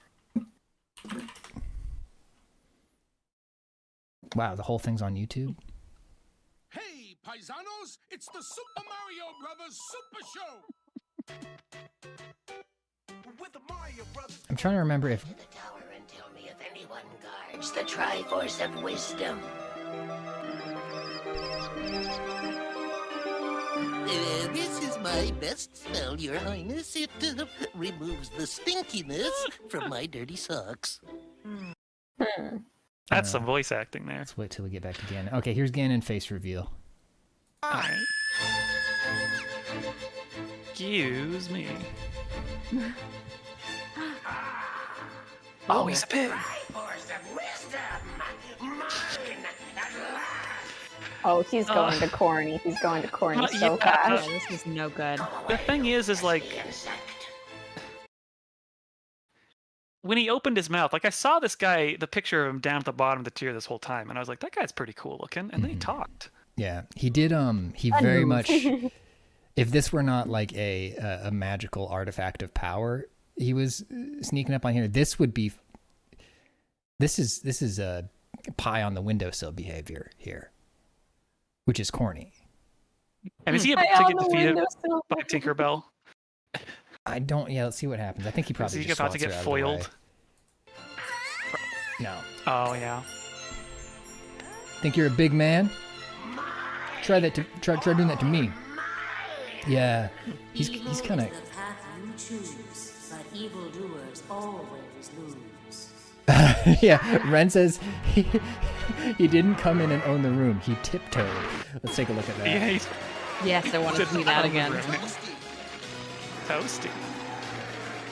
Wow, the whole thing's on YouTube. Hey, paisanos! It's the Super Mario Brothers Super Show! With the Mario Brothers. I'm trying to remember if The tower and tell me if anyone guards the Triforce of Wisdom. This is my best spell, Your Highness. It removes the stinkiness from my dirty socks. That's some voice acting there. let's wait till we get back to Ganon. Okay, here's Ganon face reveal. All right. Excuse me. Oh, he's a pig. Triforce of Wisdom! Mine! At last! Oh, he's going to corny. He's going to corny so yeah. fast. This is no good. The thing is like when he opened his mouth, like I saw this guy, the picture of him down at the bottom of the tier this whole time, and I was like, that guy's pretty cool looking. And then he talked. Yeah, he did. He very much. If this were not like a magical artifact of power, he was sneaking up on here. This would be. This is a pie on the windowsill behavior here, which is corny. And is he about to get defeated by Tinkerbell? I don't. Yeah, let's see what happens. I think he Is probably he just about to swats her get out of the way. foiled? No. Oh yeah. Think you're a big man? Try that. Try doing that to me. Yeah, he's kind of. The path you choose, but evildoers always lose. Yeah, Ren says he didn't come in and own the room. He tiptoed. Let's take a look at that. Yeah, he's Yes, I want to see that again. toasty.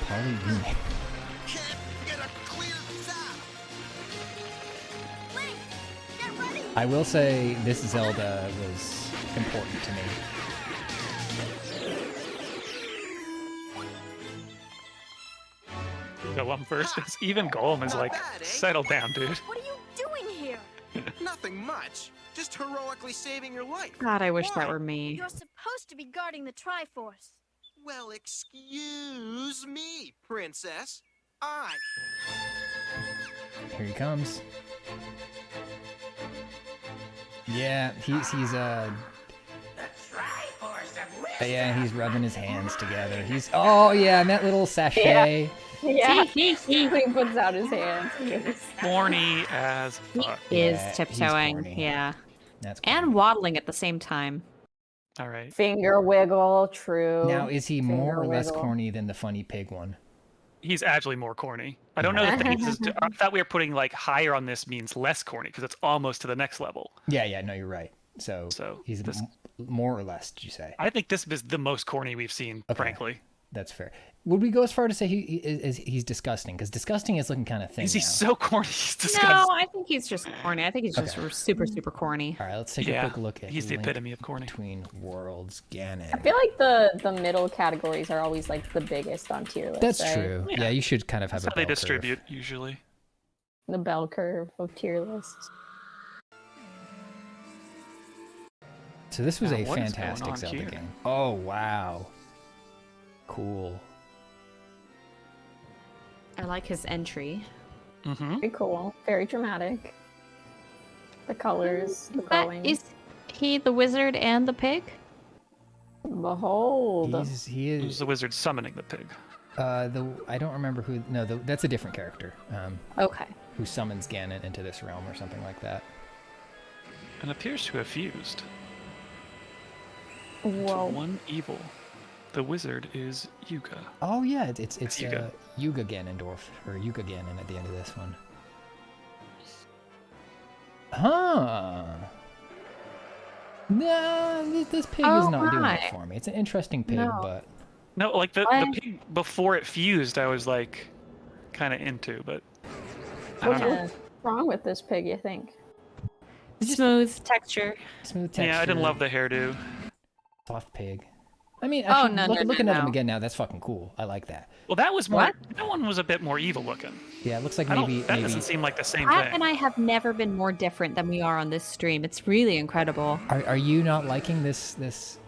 Polygon. I will say this Zelda was important to me. Golem first. Even Golem is like, settle down, dude. What are you doing here? Nothing much. Just heroically saving your life. God, I wish that were me. You're supposed to be guarding the Triforce. Well, excuse me, princess. Here he comes. Yeah, he's The Triforce of Wisdom! Yeah, he's rubbing his hands together. Oh yeah, and that little sachet. Yeah. He puts out his hands. Corny as fuck. He is Yeah, he's tiptoeing. corny. Yeah. That's And waddling at the same time. All right. Finger wiggle, true. Now, is he more or less wiggle. corny than the funny pig one? He's actually more corny. I don't know if that means I thought we were putting like higher on this means less corny because it's almost to the next level. Yeah, no, you're right. So he's more or less, did you say? I think this is the most corny we've seen, frankly. That's fair. Would we go as far to say he's disgusting? Because disgusting is looking kind of thin. Is he so corny? He's disgusting. No, I think he's just corny. I think he's just super, super corny. All right, let's take a quick look at he's the Link epitome of corny. Between Worlds, Ganon. I feel like the middle categories are always like the biggest on tier lists. That's right? true. Yeah, you should kind of have That's a how they bell distribute curve. usually. The bell curve of tier lists. So this was Now, a what is fantastic going on Zelda here? game. Oh wow, cool. I like his entry. Very cool. Very dramatic. The colors, the glowing. Is he the wizard and the pig? Behold. He is. Who's the wizard summoning the pig? I don't remember who. No, that's a different character. Okay. Who summons Ganon into this realm or something like that? And appears to have fused. Whoa. To one evil. The wizard is Yuga. Oh yeah, it's Yuga. Yuga Ganondorf or Yuga Ganon at the end of this one. Huh. Nah, this pig is not doing it for me. It's an interesting pig, but No, like the pig before it fused, I was like kind of into, but I don't know. What's wrong with this pig, you think? Smooth texture. Smooth texture. Yeah, I didn't love the hairdo. Soft pig. I mean, Oh, actually, looking at him no. again now, that's fucking cool. I like that. Well, that was more. What? That one was a bit more evil looking. Yeah, it looks like That maybe doesn't seem like the same Pat thing. and I have never been more different than we are on this stream. It's really incredible. Are you not liking this?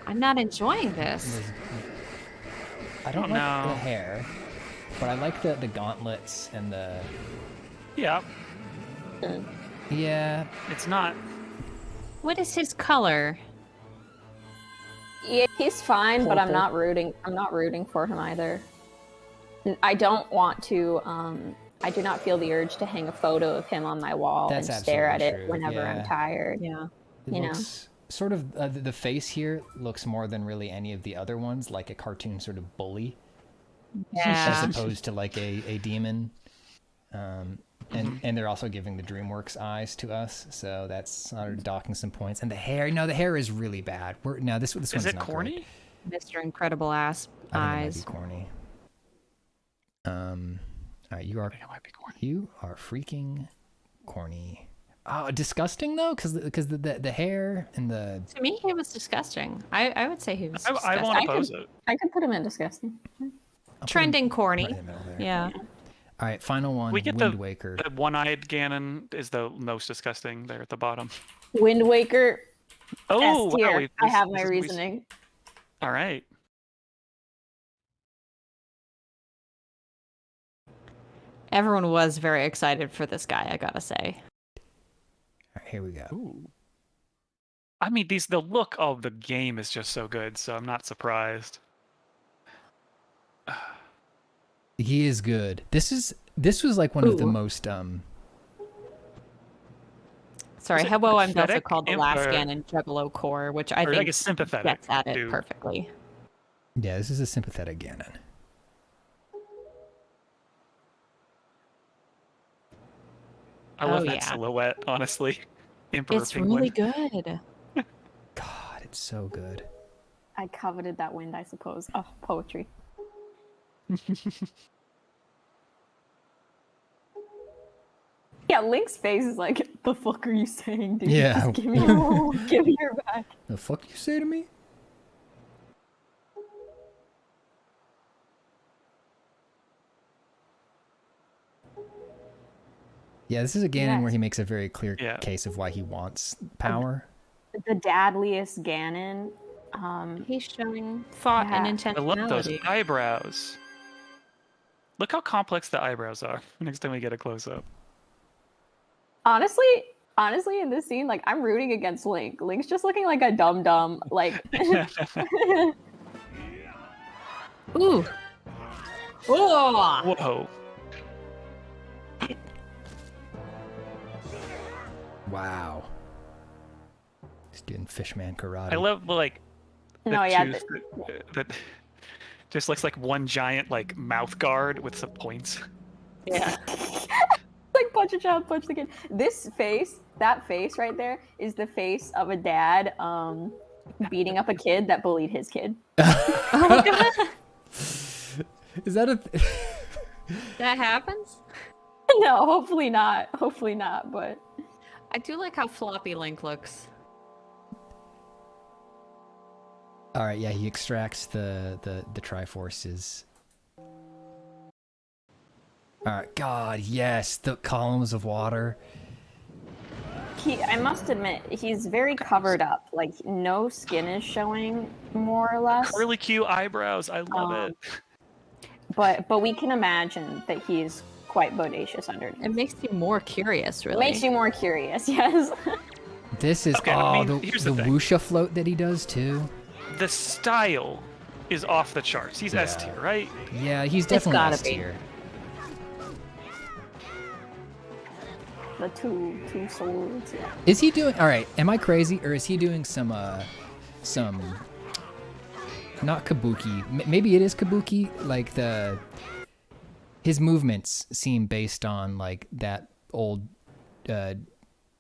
I'm not enjoying this. I don't Oh, like no. the hair, but I like the gauntlets and the. Yeah, Yeah. it's not. What is his color? Yeah, he's fine, but I'm Purple. not rooting. I'm not rooting for him either. I don't want to. I do not feel the urge to hang a photo of him on my wall That's and stare at absolutely it true, whenever I'm yeah. tired. Yeah. It You know. looks sort of the face here looks more than really any of the other ones like a cartoon sort of bully, Yeah. as opposed to like a demon. And they're also giving the DreamWorks eyes to us, so that's sort of docking some points. And the hair, no, the hair is really bad. This one's Is it not corny? great. Mr. Incredible ass I eyes. think it might be corny. All right, you are. I think it might be corny. You are freaking corny. Oh, disgusting though, because the hair and the. To me, he was disgusting. I would say he was I disgusting. won't oppose it. I could put him in disgusting. Trending corny. Right in the middle there. Yeah. All right, final one. We get Wind the Waker. one-eyed Ganon is the most disgusting there at the bottom. Wind Waker. Oh, S tier. wow, I have my reasoning. All right. Everyone was very excited for this guy, I gotta say. All right, here we go. Ooh. I mean, the look of the game is just so good, so I'm not surprised. He is good. This was like one of the most Sorry, Is it Hebo, I'm also pathetic called the and- last or- Ganon Juggalo Core, which I or, like, think it's sympathetic gets at it to- perfectly. Yeah, this is a sympathetic Ganon. I love Oh, that yeah. silhouette, honestly. Emperor It's Penguin. really good. God, it's so good. I coveted that wind, I suppose. Oh, poetry. Yeah, Link's face is like, the fuck are you saying, dude? Yeah. Just give me your back. The fuck you say to me? Yeah, this is a Ganon where he makes a very clear case of why he wants power. The dadliest Ganon. He's showing thought and I love those intentionality. eyebrows. Look how complex the eyebrows are next time we get a close-up. Honestly, honestly, in this scene, like, I'm rooting against Link. Link's just looking like a dum-dum. Like, Ooh. Oh. Whoa. Wow. He's doing fishman karate. I love like the No, yeah, tooth that just looks like one giant like mouth guard with some points. Yeah. like punch a child, punch the kid. This face, that face right there, is the face of a dad beating up a kid that bullied his kid. Oh my god. Is that a... That happens? No, hopefully not. Hopefully not, but... I do like how floppy Link looks. All right, yeah, he extracts the Triforces. All right, God, yes, the columns of water. I must admit, he's very covered up. Like, no skin is showing, more or less. Curly Q eyebrows, I love it. But we can imagine that he's quite bodacious underneath. It makes you more curious, really. Makes you more curious, yes. This is Okay, I mean, the here's the thing. wuxia float that he does too. The style is off the charts. He's S tier, right? Yeah, he's definitely gotta S be. tier. The two swords, yeah. Is he doing all right? Am I crazy, or is he doing some not kabuki? Maybe it is kabuki. Like his movements seem based on like that old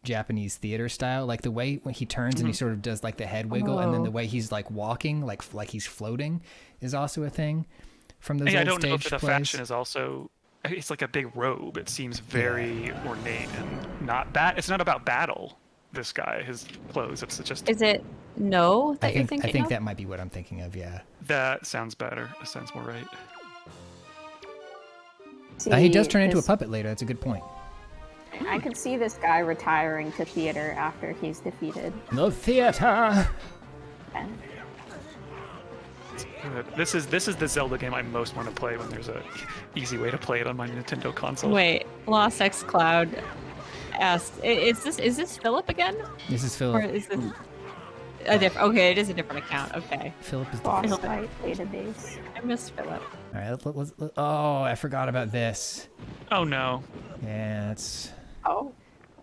Japanese theater style. Like the way when he turns and he sort of does like the head wiggle, and then the way he's like walking, like he's floating, is also a thing from those old I don't know if stage the plays. fashion is also. It's like a big robe. It seems very ornate and not bad. It's not about battle. This guy, his clothes. It's just. Is it no that you're thinking I think of? that might be what I'm thinking of. Yeah. That sounds better. That sounds more right. He does turn into a puppet later. That's a good point. I could see this guy retiring to theater after he's defeated. No theater. Good. This is the Zelda game I most want to play when there's a easy way to play it on my Nintendo console. Wait, Lost X Cloud asked, is this Philip again? This is Or Philip. is this a different? Okay, it is a different account. Okay. Philip is the Boss first. fight database. I missed Philip. All right, let's oh, I forgot about this. Oh no. Yeah, that's. Oh.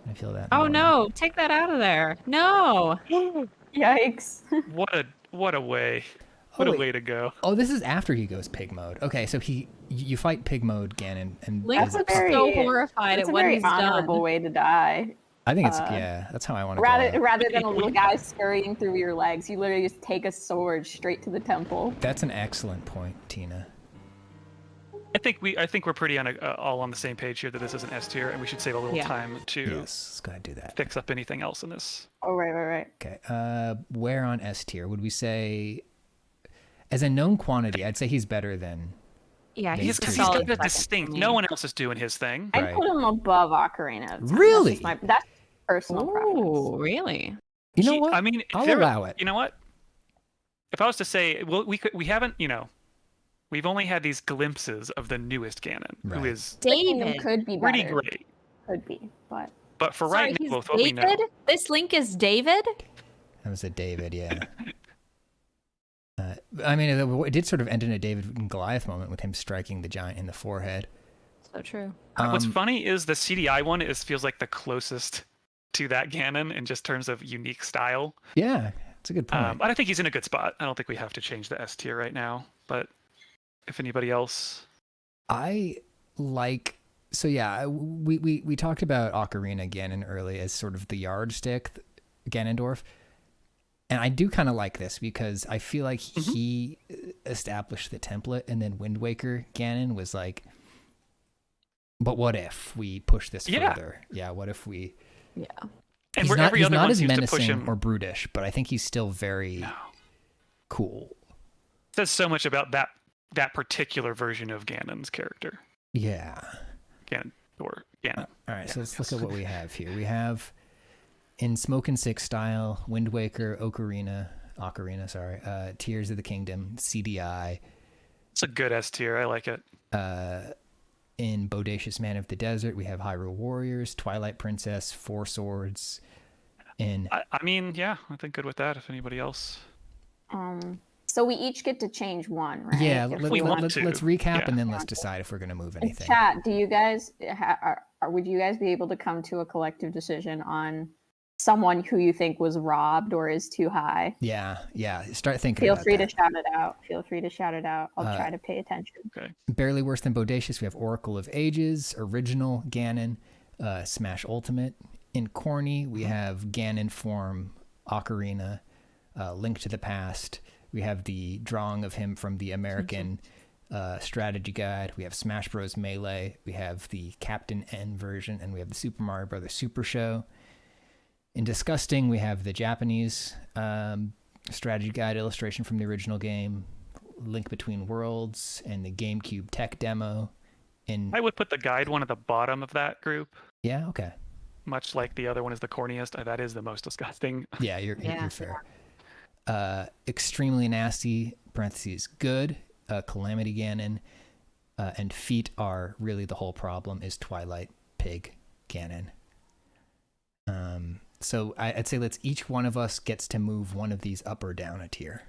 I feel that. Oh more. no! Take that out of there. No. Yikes. What a way. What a wait. way to go. Oh, this is after he goes pig mode. Okay, so you fight pig mode Ganon, and Link's That's a very so horrified It's at a what very he's honorable done. way to die. I think it's that's how I want to Rather than a little guy scurrying through your legs, you literally just take a sword straight to the temple. That's an excellent point, Tina. I think we're pretty all on the same page here that this is an S tier, and we should save a little time to Yes, let's go ahead and do that. fix up anything else in this. Oh, right. Okay, where on S tier would we say, as a known quantity, I'd say he's better than. Yeah, He's He's solid got a distinct. No one else is doing his thing. I'd put him above Ocarina of Time. Really? That's personal preference. Oh, really? You know what? I mean, I'll allow it. You know what? If I was to say, well, we haven't, we've only had these glimpses of the newest Ganon, who is David. Could be pretty better. great. Could be, but. But for Sorry, right he's now, with what we know, David? This Link is David? That was a David, yeah. I mean, it did sort of end in a David and Goliath moment with him striking the giant in the forehead. So true. what's funny is the CDI one feels like the closest to that Ganon in just terms of unique style. Yeah, it's a good point. But I think he's in a good spot. I don't think we have to change the S tier right now. But if anybody else, I like. So yeah, we talked about Ocarina Ganon early as sort of the yardstick, Ganondorf. And I do kind of like this because I feel like he established the template, and then Wind Waker Ganon was like, but what if we push this further? Yeah, what if we... Yeah. And he's not, every he's other not one as seems to push menacing him. or brutish, but I think he's still very cool. Says so much about that particular version of Ganon's character. Yeah. Ganon. All right, so let's look at what we have here. We have... in Smoke and Six style, Wind Waker, Ocarina, Tears of the Kingdom, CDI. It's a good S tier. I like it. In Bodacious Man of the Desert, we have Hyrule Warriors, Twilight Princess, Four Swords. I mean, yeah, I think good with that. If anybody else. So we each get to change one, right? Yeah, If let's recap Yeah. and then let's decide if we're going to move anything. Chat, do you guys would you guys be able to come to a collective decision on someone who you think was robbed or is too high? Yeah. Start thinking Feel about free that. to shout it out. I'll try to pay attention. Okay. Barely Worse Than Bodacious, we have Oracle of Ages, Original Ganon, Smash Ultimate. In Corny, we have Ganon Form, Ocarina, Link to the Past. We have the drawing of him from the American strategy guide. We have Smash Bros. Melee. We have the Captain N version, and we have the Super Mario Bros. Super Show. In Disgusting, we have the Japanese strategy guide illustration from the original game, Link Between Worlds, and the GameCube tech demo. I would put the guide one at the bottom of that group. Yeah, okay. Much like the other one is the corniest. That is the most disgusting. Yeah, you're fair. Extremely Nasty, parentheses, good, Calamity Ganon, and feet are really the whole problem, is Twilight Pig Ganon. So I'd say each one of us gets to move one of these up or down a tier.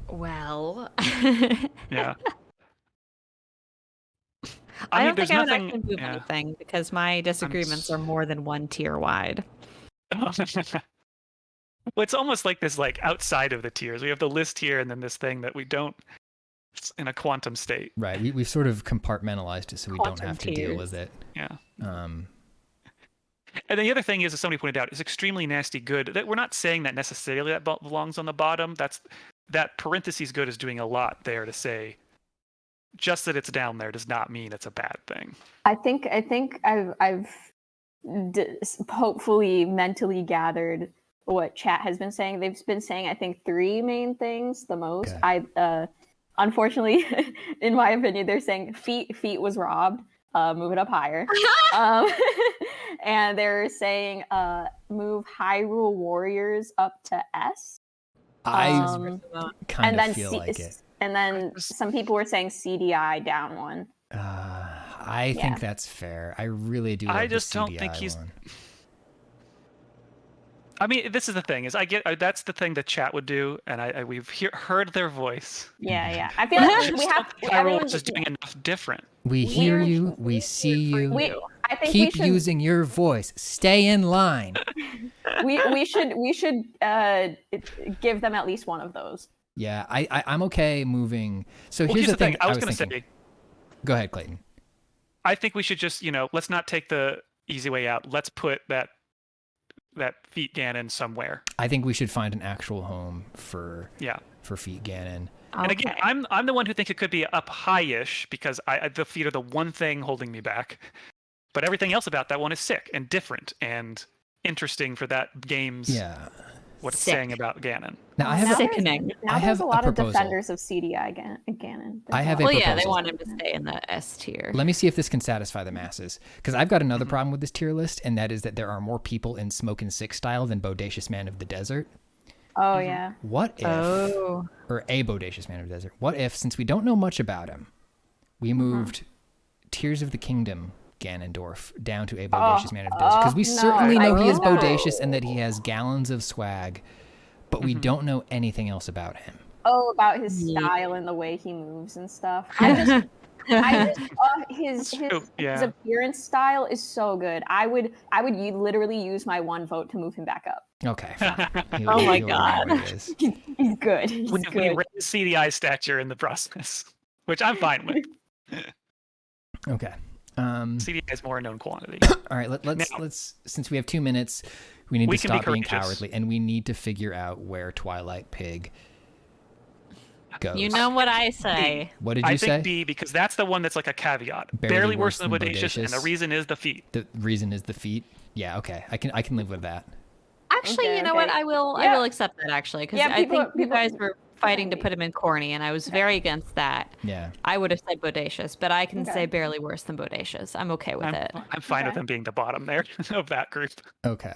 Well. Yeah. I don't there's think I would nothing. actually move Yeah. anything because my disagreements are more than one tier wide. Well, it's almost like this, like outside of the tiers. We have the list here, and then this thing that we don't. It's in a quantum state. Right. We've sort of compartmentalized it so we don't Quantum have to deal tiers. with it. Yeah. Um, And then the other thing is, as somebody pointed out, is extremely nasty good. That we're not saying that necessarily that belongs on the bottom. That parentheses good is doing a lot there to say. Just that it's down there does not mean it's a bad thing. I think I've hopefully mentally gathered what chat has been saying. They've been saying, I think, 3 main things the most. Okay. Unfortunately, in my opinion, they're saying feet was robbed. Move it up higher. And they're saying move Hyrule Warriors up to S. I kind of feel like it. And then some people were saying CDI down one. I think that's fair. I really do. I love just the don't CDI think he's. one. I mean, this is the thing: is I get that's the thing that chat would do, and we've heard their voice. Yeah. I feel like we have. Everyone's just doing enough different. We hear you. We see you. I think Keep we should, using your voice. Stay in line. we should give them at least one of those. Yeah, I'm okay moving. So Well, here's the thing. I was going to say. Go ahead, Clayton. I think we should just, let's not take the easy way out. Let's put that Feet Ganon somewhere. I think we should find an actual home for Feet Ganon. And again, I'm the one who thinks it could be up high-ish because the feet are the one thing holding me back. But everything else about that one is sick and different and interesting for that game's what it's saying about Ganon. Now I have sickening. Now there's a lot of defenders of CDI Ganon. I have a well, proposal. yeah, they want him to stay in the S tier. Let me see if this can satisfy the masses. Because I've got another problem with this tier list, and that is that there are more people in Smoke and Six style than Bodacious Man of the Desert. Oh, yeah. What if, or a Bodacious Man of the Desert, what if, since we don't know much about him, we moved Tears of the Kingdom Ganondorf down to a Bodacious Man of the Desert? Because we certainly know he is bodacious and that he has gallons of swag, but we don't know anything else about him. Oh, about his style and the way he moves and stuff. His appearance style is so good. I would literally use my one vote to move him back up. Okay. Fine. Oh my God. He's good. He's We good. raise CDI stature in the process, which I'm fine with. Okay. CDI is more a known quantity. All right, let's since we have 2 minutes, we need to stop being cowardly, and we need to figure out where Twilight Pig goes. You know what I say. What did you say? I think B, because that's the one that's like a caveat. Barely worse than bodacious, and the reason is the feet. The reason is the feet. Yeah, okay. I can live with that. Actually, you know what? I will accept that actually because I think you guys were fighting to put him in corny, and I was very against that. Yeah. I would have said bodacious, but I can say barely worse than bodacious. I'm okay with it. I'm fine with him being the bottom there of that group. Okay.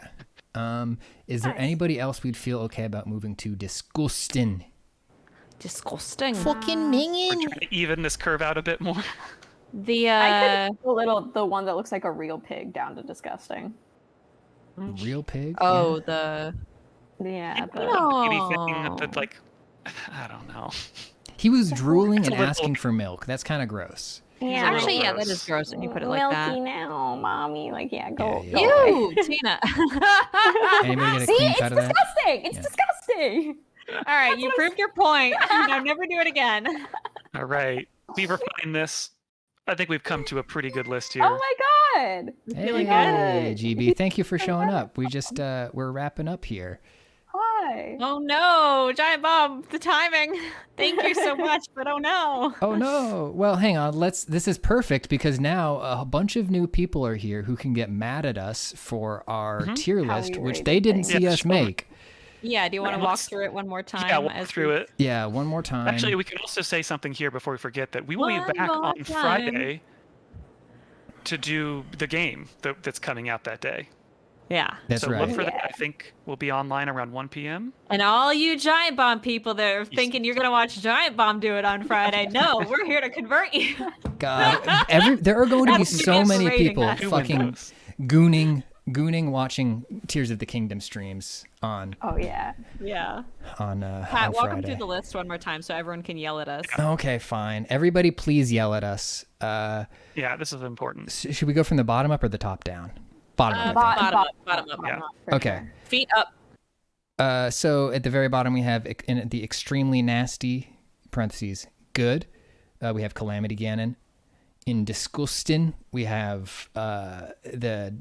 Is there anybody else we'd feel okay about moving to Disgusting? Disgusting. Fucking We're minion. trying to even this curve out a bit more. The I could the one that looks like a real pig down to disgusting. Real pig? oh, Yeah. Yeah, but Anything that like, I don't know. He was drooling It's and a little- asking for milk. That's kind of gross. yeah, actually, yeah, gross. that is gross when you put it like milky that. now, mommy. Like, yeah, go. Yeah, go yeah. away. Ew, Tina. Anybody get a See, clean it's cut of that? disgusting. It's Yeah. disgusting. All right, you proved your point. Now never do it again. All right, we refined this. I think we've come to a pretty good list here. Oh my god. Feeling Hey, GB, thank you for showing up. We just we're wrapping up here. Hi. Oh no, Giant Bomb, the timing. Thank you so much, but oh no. Oh no. Well, hang on. This is perfect because now a bunch of new people are here who can get mad at us for our tier How list, we which rated they didn't things. see Yeah, us sure. make. Yeah, do you want to Yeah, walk let's- through it one more time? Yeah, walk through it. Yeah, one more time. Actually, we can also say something here before we forget that we will be One back more on time. Friday to do the game that's coming out that day. Yeah. That's so right. look for that. I think we'll be online around 1 p.m. And all you Giant Bomb people that are thinking you're going to watch Giant Bomb do it on Friday, no, we're here to convert you. God, there are going to be so many Rating people us. Two fucking windows. gooning watching Tears of the Kingdom streams on Oh yeah. Yeah. on Pat, on walk them Friday. through the list one more time so everyone can yell at us. Okay, fine. Everybody, please yell at us. Yeah, this is important. Should we go from the bottom up or the top down? Bottom up. I think. Bottom up, bottom up. Yeah. For Okay. sure. Feet up. So at the very bottom we have in the extremely nasty parentheses good. We have Calamity Ganon. In disgusting we have the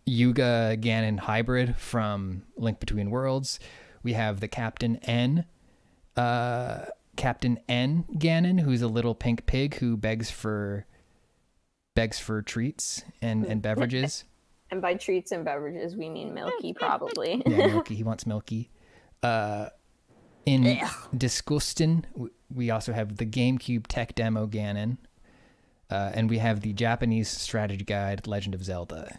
Yuga Ganon hybrid from Link Between Worlds. We have the Captain N Ganon, who's a little pink pig who begs for treats and beverages. And by treats and beverages, we mean Milky, probably. Yeah, Milky. He wants Milky. In Disgusting, we also have the GameCube tech demo Ganon. And we have the Japanese strategy guide Legend of Zelda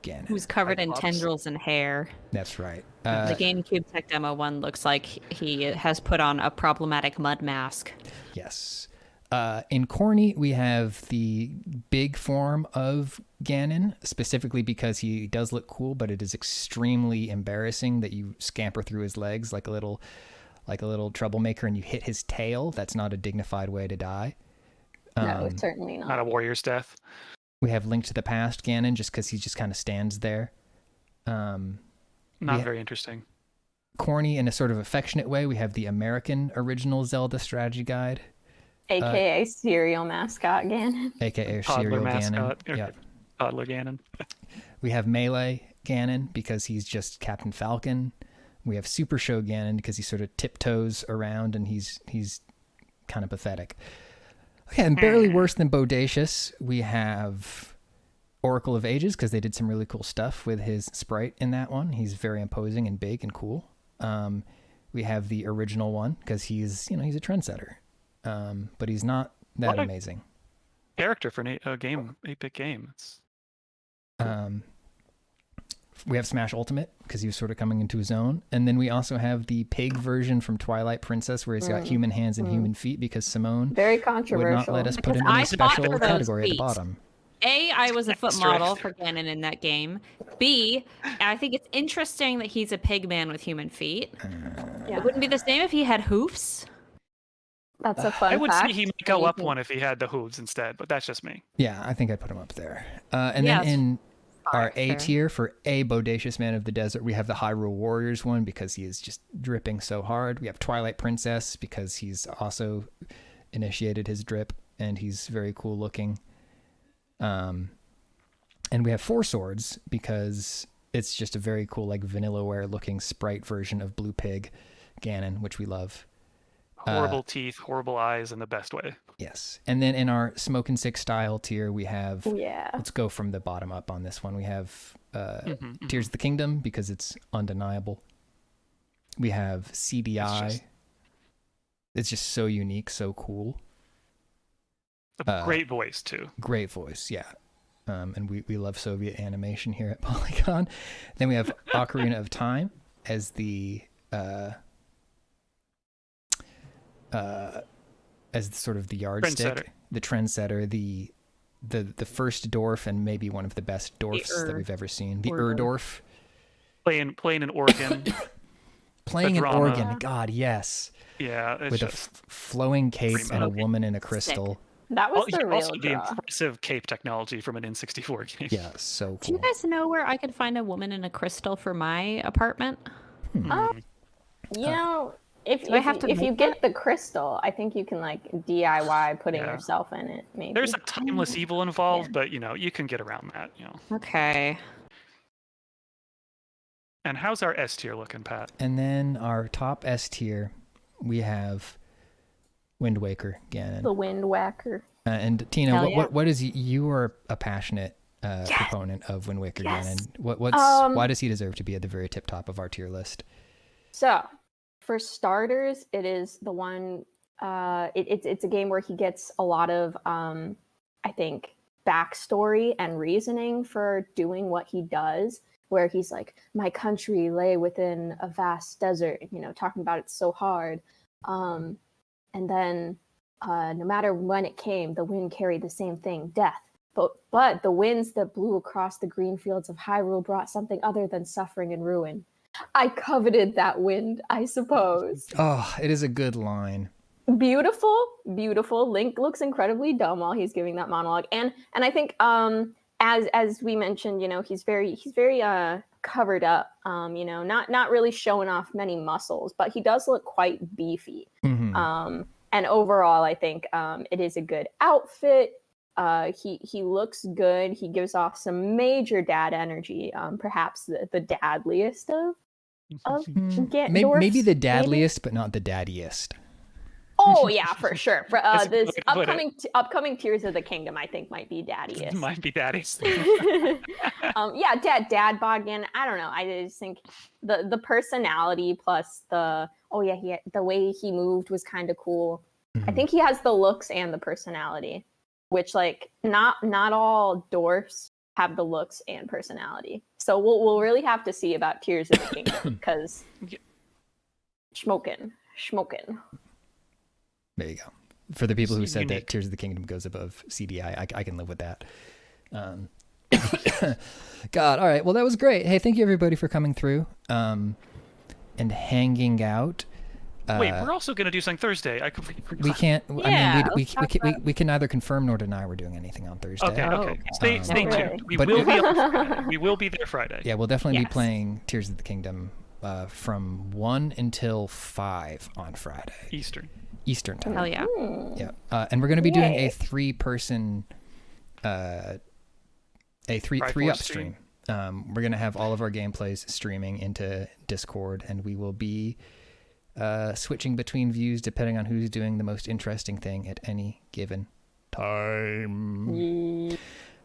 Ganon. Who's covered in tendrils and hair. That's right. The GameCube tech demo one looks like he has put on a problematic mud mask. Yes. In Corny, we have the big form of Ganon, specifically because he does look cool, but it is extremely embarrassing that you scamper through his legs like a little troublemaker and you hit his tail. That's not a dignified way to die. No, certainly not. Not a warrior's death. We have Link to the Past Ganon, just because he just kind of stands there. Not very interesting. Corny in a sort of affectionate way, we have the American original Zelda strategy guide. AKA cereal mascot Ganon. AKA Toddler Serial mascot. Ganon. Yep. Toddler Ganon. We have Melee Ganon because he's just Captain Falcon. We have Super Show Ganon because he sort of tiptoes around and he's kind of pathetic. Okay, and barely worse than Bodacious, we have Oracle of Ages because they did some really cool stuff with his sprite in that one. He's very imposing and big and cool. We have the original one because he's a trendsetter. But he's not that What a amazing. Character for a game, 8-bit game. It's We have Smash Ultimate because he was sort of coming into his own. And then we also have the pig version from Twilight Princess where he's got human hands and human feet because Simone Very would controversial. not let us put him in I a fought special for those category at the feet. bottom. A, I was a foot That's right. model for Ganon in that game. B, I think it's interesting that he's a pig man with human feet. Yeah. It wouldn't be the same if he had hoofs. That's a fun I would fact. say he might go up one if he had the hooves instead, but that's just me. Yeah, I think I'd put him up there. And Yeah, then in our fair. A tier for A Bodacious Man of the Desert, we have the Hyrule Warriors one because he is just dripping so hard. We have Twilight Princess because he's also initiated his drip and he's very cool looking. And we have Four Swords because it's just a very cool, like Vanillaware looking sprite version of Blue Pig Ganon, which we love. Horrible teeth, horrible eyes in the best way. Yes. And then in our Smoke and Six style tier, we have, Yeah. let's go from the bottom up on this one. We have Tears of the Kingdom because it's undeniable. We have CDI. It's just so unique, so cool. A great voice too. Great voice, yeah. And we love Soviet animation here at Polygon. Then we have Ocarina of Time as the as sort of the yardstick, the trendsetter, the first dwarf, and maybe one of the best dwarfs that we've ever seen. The dwarf. Playing an organ. Playing an organ. God, yes. Yeah. With a flowing cape and a woman in a crystal. That was the real also draw. the impressive cape technology from an N64 game. Yeah, so cool. Do you guys know where I could find a woman in a crystal for my apartment? You know, if you get the crystal, I think you can like DIY putting yourself in it. Maybe there's a timeless evil involved, but you can get around that. Okay. And how's our S tier looking, Pat? And then our top S tier, we have Wind Waker Ganon. The Wind Wacker. And Tina, what is you are a passionate proponent of Wind Waker Ganon. Why does he deserve to be at the very tip top of our tier list? So, for starters, it is the one. It's a game where he gets a lot of, I think, backstory and reasoning for doing what he does. Where he's like, my country lay within a vast desert, talking about it so hard. And then no matter when it came, the wind carried the same thing, death. But the winds that blew across the green fields of Hyrule brought something other than suffering and ruin. I coveted that wind, I suppose. Oh, it is a good line. Beautiful, beautiful. Link looks incredibly dumb while he's giving that monologue. And I think as we mentioned, he's very covered up, not really showing off many muscles, but he does look quite beefy. Mm-hmm. And overall, I think it is a good outfit. He looks good. He gives off some major dad energy, perhaps the dadliest of maybe the dadliest, but not the daddiest. Oh yeah, for sure. For this upcoming Tears of the Kingdom, I think might be daddiest. Might be daddiest. Yeah, dad boggin. I don't know. I just think the personality plus the way he moved was kind of cool. Mm-hmm. I think he has the looks and the personality, which like not all dwarfs have the looks and personality. So we'll really have to see about Tears of the Kingdom because smoking. There you go. For the people who said that Tears of the Kingdom goes above CDI, I can live with that. God, all right. Well, that was great. Hey, thank you everybody for coming through and hanging out. Wait, we're also going to do something Thursday. I completely forgot. We can't. I mean, we can neither confirm nor deny we're doing anything on Thursday. Okay. Stay tuned. We will be on Friday. We will be there Friday. Yeah, we'll definitely be playing Tears of the Kingdom from 1 until 5 on Friday. Eastern time. Hell yeah. Yeah. And we're going to be doing a 3-person, three upstream. We're going to have all of our gameplays streaming into Discord, and we will be switching between views depending on who's doing the most interesting thing at any given time.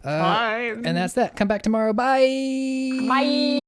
And that's that. Come back tomorrow. Bye. Bye.